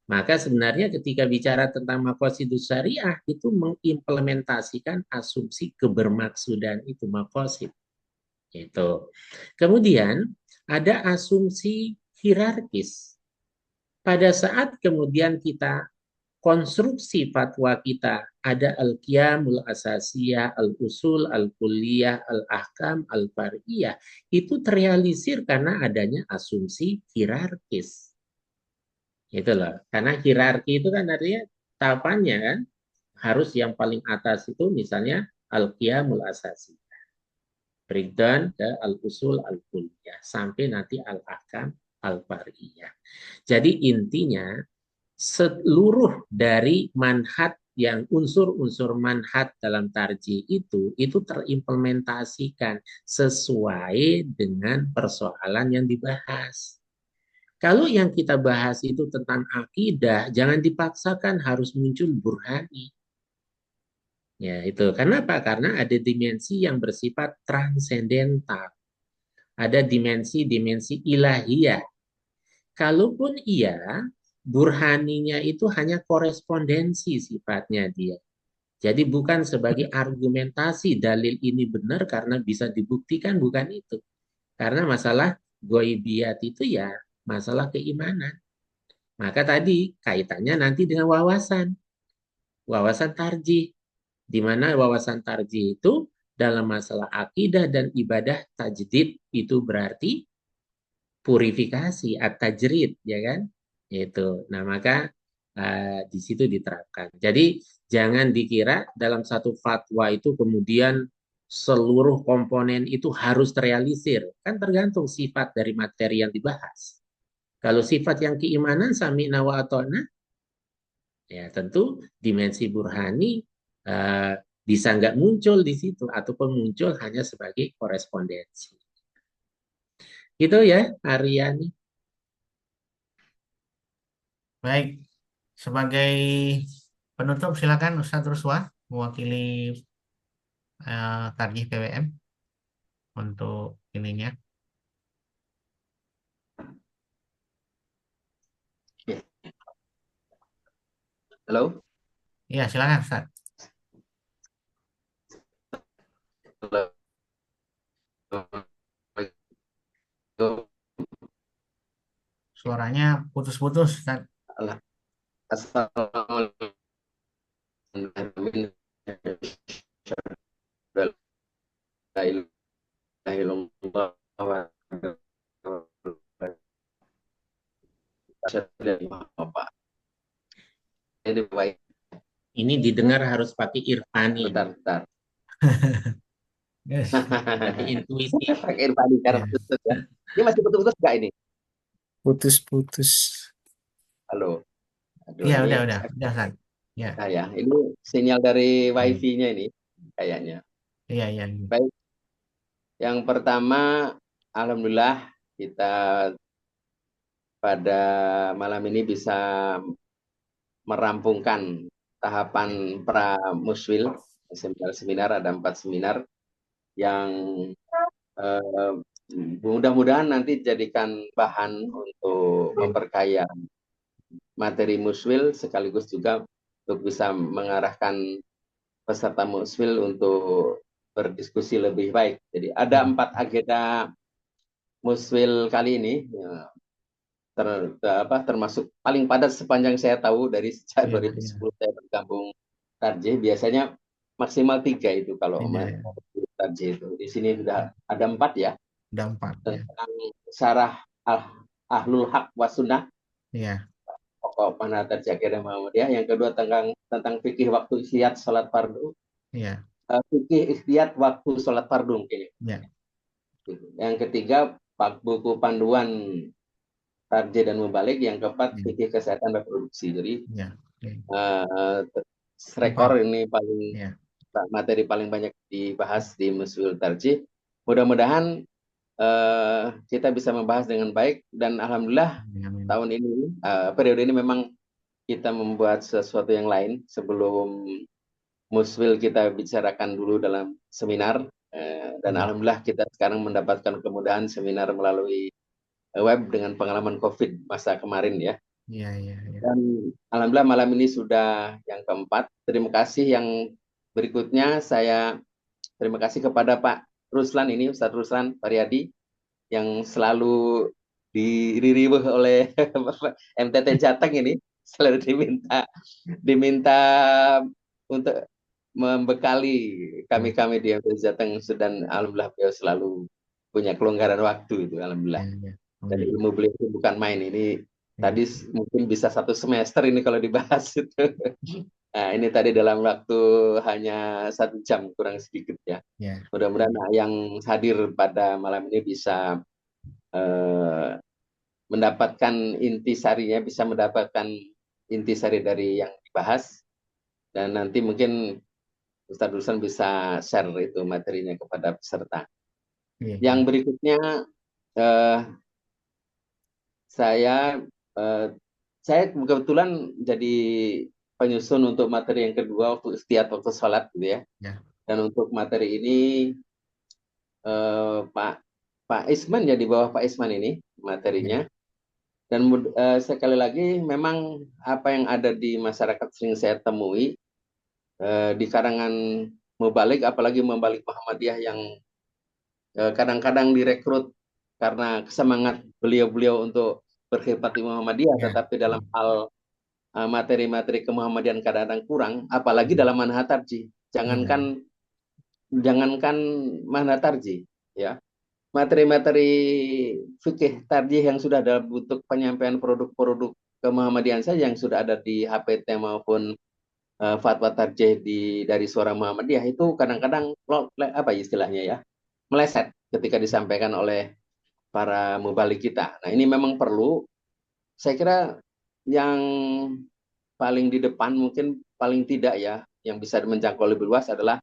Maka sebenarnya ketika bicara tentang maqasidus syariah itu mengimplementasikan asumsi kebermaksudan itu maqasid. Itu. Kemudian ada asumsi hierarkis. Pada saat kemudian kita konstruksi fatwa kita ada al-qiyamul asasiyah, al-usul, al-kulliyah, al-ahkam, al-far'iyah. Itu terrealisir karena adanya asumsi hierarkis. Itu loh. Karena hierarki itu kan artinya tahapannya kan harus yang paling atas itu misalnya al-qiyamul asasiyah. Breakdown ke al-usul, al-kulliyah. Sampai nanti al-ahkam, al-far'iyah. Jadi intinya seluruh dari manhaj yang unsur-unsur manhaj dalam tarjih itu terimplementasikan sesuai dengan persoalan yang dibahas. Kalau yang kita bahas itu tentang akidah, jangan dipaksakan harus muncul burhani. Ya, itu. Kenapa? Karena ada dimensi yang bersifat transendental. Ada dimensi-dimensi ilahiyah. Kalaupun iya, burhaninya itu hanya korespondensi sifatnya dia. Jadi bukan sebagai argumentasi dalil ini benar karena bisa dibuktikan, bukan itu. Karena masalah goibiyat itu ya masalah keimanan. Maka tadi kaitannya nanti dengan wawasan. Wawasan tarjih. Di mana wawasan tarjih itu dalam masalah akidah dan ibadah tajdid itu berarti purifikasi atau tajrid, ya kan? Itu. Nah, maka di situ diterapkan. Jadi jangan dikira dalam satu fatwa itu kemudian seluruh komponen itu harus terrealisir. Kan tergantung sifat dari materi yang dibahas. Kalau sifat yang keimanan sami'na wa ata'na, ya tentu dimensi burhani bisa nggak muncul di situ ataupun muncul hanya sebagai korespondensi. Itu ya, Aryani. Baik, sebagai penutup silakan Ustadz Ruswan mewakili Tarjih PWM. untuk ininya. Halo? Iya, silakan Ustaz. Suaranya putus-putus Ustaz. Assalamualaikum. Ini didengar harus pakai Irfani. Bentar. Yes. Pakai intuisi. Pakai Irfani cara Ya. putus ya. Ini masih putus-putus nggak ini? Putus-putus. Halo. Aduh, Iya, ini udah Ustaz. Ya. ya, ini sinyal dari wifi-nya ini kayaknya. Iya, iya. Baik. Yang pertama, alhamdulillah kita pada malam ini bisa merampungkan tahapan pra-muswil seminar, ada 4 seminar yang mudah-mudahan nanti jadikan bahan untuk memperkaya materi muswil sekaligus juga untuk bisa mengarahkan peserta muswil untuk berdiskusi lebih baik. Jadi ada 4 agenda muswil kali ini, termasuk paling padat sepanjang saya tahu dari sejak 2010 saya bergabung Tarjih. Biasanya maksimal 3 itu kalau Tarjih itu. Di sini sudah ada 4 ya. Ada 4. Tentang syarah Ahlul Haq wa Sunnah. Iya. Pokok mana Tarjih Akidah Muhammadiyah. Yang kedua tentang fikih waktu ikhtiyat salat fardu. Iya. Fikih ikhtiyat waktu salat fardu mungkin. Iya. Yang ketiga buku panduan Tarjih dan Mubalik. Yang keempat fikih kesehatan reproduksi. Jadi rekor ini paling materi paling banyak dibahas di Muswil Tarjih. Mudah-mudahan kita bisa membahas dengan baik dan alhamdulillah tahun ini periode ini memang kita membuat sesuatu yang lain. Sebelum Muswil kita bicarakan dulu dalam seminar dan alhamdulillah kita sekarang mendapatkan kemudahan seminar melalui web dengan pengalaman COVID masa kemarin ya. Iya. Dan alhamdulillah malam ini sudah yang keempat. Terima kasih. Yang berikutnya saya terima kasih kepada Pak Ruslan ini, Ustadz Ruslan Pariadi, yang selalu diririweh oleh MTT Jateng ini, selalu diminta untuk membekali kami di MTT Jateng, dan alhamdulillah beliau selalu punya kelonggaran waktu itu, alhamdulillah. Dan ilmu beliau itu bukan main, ini tadi mungkin bisa 1 semester ini kalau dibahas itu. Nah, ini tadi dalam waktu hanya 1 jam kurang sedikit ya. Mudah-mudahan yang hadir pada malam ini bisa mendapatkan intisarinya, bisa mendapatkan intisari dari yang dibahas, dan nanti mungkin Ustadz Ruslan bisa share itu materinya kepada peserta. Yang berikutnya saya kebetulan jadi penyusun untuk materi yang kedua waktu ikhtiyat waktu sholat gitu ya. Dan untuk materi ini Pak Isman ya, di bawah Pak Isman ini materinya. Dan sekali lagi memang apa yang ada di masyarakat sering saya temui di karangan Mubalik, apalagi Mubalik Muhammadiyah yang kadang-kadang direkrut karena semangat beliau-beliau untuk berkhidmat di Muhammadiyah, tetapi dalam hal materi-materi kemuhammadian kadang-kadang kurang, apalagi dalam manhaj tarjih. Jangankan manhaj tarjih ya, materi-materi fikih tarjih yang sudah dalam bentuk penyampaian produk-produk kemuhammadian saja yang sudah ada di HPT maupun fatwa tarjih dari Suara Muhammadiyah itu kadang-kadang apa istilahnya ya, meleset ketika disampaikan oleh para mubalik kita. Nah, ini memang perlu, saya kira yang paling di depan mungkin paling tidak ya, yang bisa menjangkau lebih luas adalah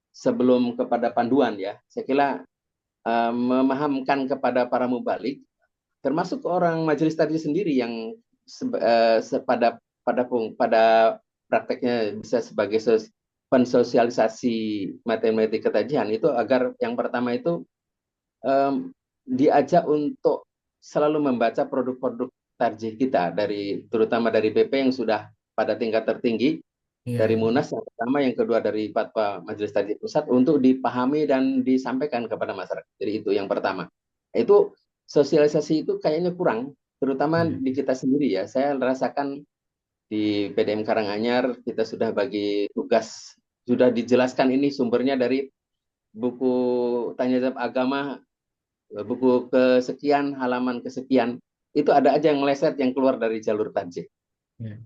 sebelum kepada panduan ya, saya kira memahamkan kepada para mubalik, termasuk orang majelis tarjih sendiri yang pada prakteknya bisa sebagai pensosialisasi materi-materi ketajian itu agar yang pertama itu diajak untuk selalu membaca produk-produk tarjih kita terutama dari BP yang sudah pada tingkat tertinggi, dari Munas yang pertama, yang kedua dari Fatwa Majelis Tarjih Pusat, untuk dipahami dan disampaikan kepada masyarakat. Jadi itu yang pertama. Itu sosialisasi itu kayaknya kurang, terutama di kita sendiri ya. Saya rasakan di PDM Karanganyar kita sudah bagi tugas, sudah dijelaskan ini sumbernya dari buku Tanya Jawab Agama, buku kesekian, halaman kesekian, itu ada aja yang meleset yang keluar dari jalur tarjih.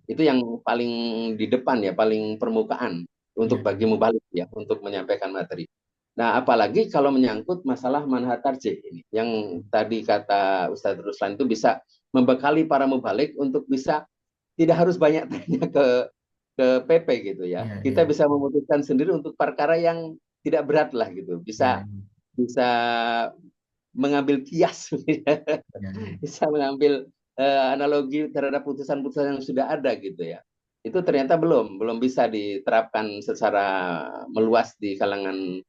Itu yang paling di depan ya, paling permukaan untuk bagi mubalik ya, untuk menyampaikan materi. Nah, apalagi kalau menyangkut masalah manhaj tarjih ini, yang tadi kata Ustadz Ruslan itu bisa membekali para mubalik untuk bisa tidak harus banyak tanya ke PP gitu ya. Kita bisa memutuskan sendiri untuk perkara yang tidak berat lah gitu. Bisa mengambil kias, bisa mengambil analogi terhadap putusan-putusan yang sudah ada gitu ya. Itu ternyata belum bisa diterapkan secara meluas di kalangan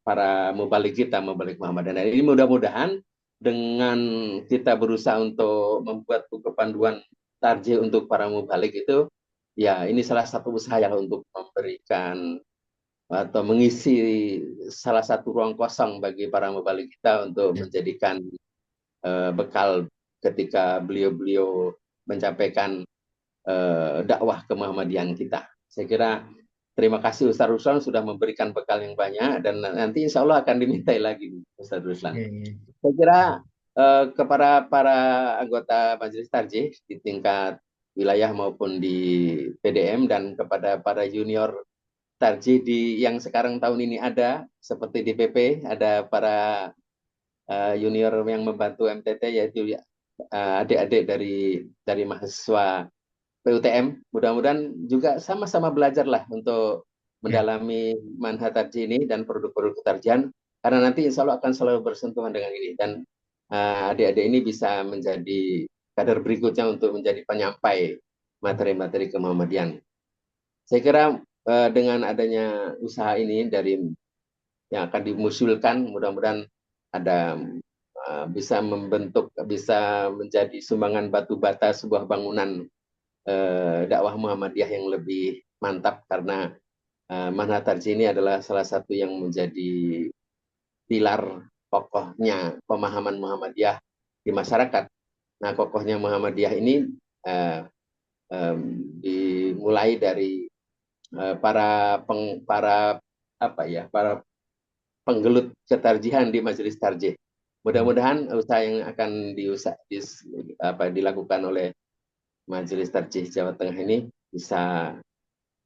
para mubalik kita, mubalik Muhammadiyah. Dan ini mudah-mudahan dengan kita berusaha untuk membuat buku panduan tarjih untuk para mubalik itu, ya ini salah satu usaha yang untuk memberikan atau mengisi salah satu ruang kosong bagi para mubalik kita untuk menjadikan bekal ketika beliau-beliau menyampaikan dakwah ke Muhammadiyan kita. Saya kira terima kasih Ustaz Ruslan sudah memberikan bekal yang banyak, dan nanti insya Allah akan dimintai lagi Ustaz Ruslan. Saya kira kepada para anggota Majelis Tarjih di tingkat wilayah maupun di PDM, dan kepada para junior tarjih yang sekarang tahun ini ada, seperti di PP, ada para junior yang membantu MTT, yaitu adik-adik dari mahasiswa PUTM. Mudah-mudahan juga sama-sama belajarlah untuk mendalami manhaj tarjih ini dan produk-produk tarjihan, karena nanti insya Allah akan selalu bersentuhan dengan ini, dan adik-adik ini bisa menjadi kader berikutnya untuk menjadi penyampai materi-materi kemuhammadian. Saya kira dengan adanya usaha ini yang akan dimusulkan, mudah-mudahan ada bisa menjadi sumbangan batu bata sebuah bangunan dakwah Muhammadiyah yang lebih mantap, karena manhaj tarjih ini adalah salah satu yang menjadi pilar kokohnya pemahaman Muhammadiyah di masyarakat. Nah, kokohnya Muhammadiyah ini dimulai dari para penggelut ketarjihan di majelis tarjih. Mudah-mudahan usaha yang akan dilakukan oleh Majelis Tarjih Jawa Tengah ini bisa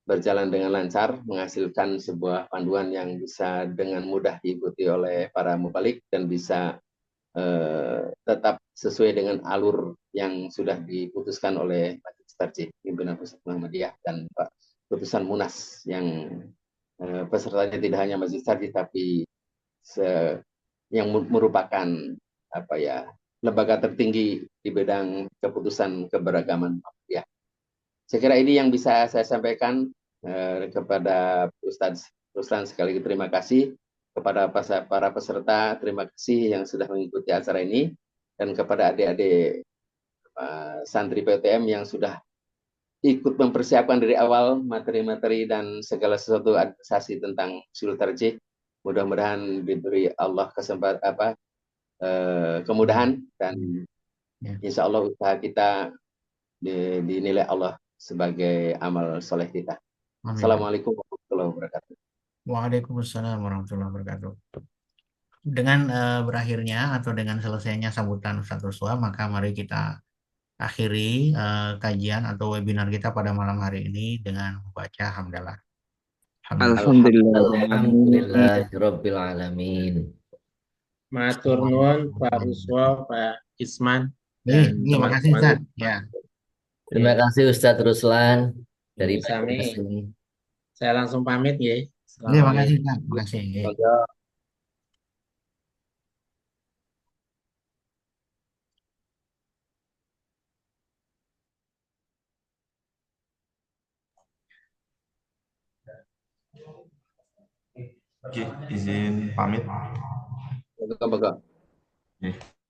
berjalan dengan lancar, menghasilkan sebuah panduan yang bisa dengan mudah diikuti oleh para mubalik, dan bisa tetap sesuai dengan alur yang sudah diputuskan oleh Majelis Tarjih Pimpinan Pusat Muhammadiyah dan putusan Munas, yang pesertanya tidak hanya Majelis Tarjih tapi yang merupakan lembaga tertinggi di bidang keputusan keberagaman ya. Saya kira ini yang bisa saya sampaikan kepada Ustadz Ruslan. Sekali lagi terima kasih kepada para peserta, terima kasih yang sudah mengikuti acara ini, dan kepada adik-adik santri PTM yang sudah ikut mempersiapkan dari awal materi-materi dan segala sesuatu administrasi tentang usul tarjih. Mudah-mudahan diberi Allah kemudahan, dan insya Allah usaha kita dinilai Allah sebagai amal soleh kita. Assalamualaikum warahmatullahi wabarakatuh. Waalaikumsalam warahmatullahi wabarakatuh. Dengan berakhirnya atau dengan selesainya sambutan Ustadz Ruswa, maka mari kita akhiri kajian atau webinar kita pada malam hari ini dengan membaca hamdalah. Alhamdulillahirabbil alamin. Matur nuwun Pak Ruswa, Pak Isman, dan Terima kasih Ustaz. Ya. Terima kasih Ustadz Ruslan dari Sami. sini. Saya langsung pamit ya. Terima kasih Ustaz. Terima kasih. Oke, izin pamit. Moga-moga. Oke.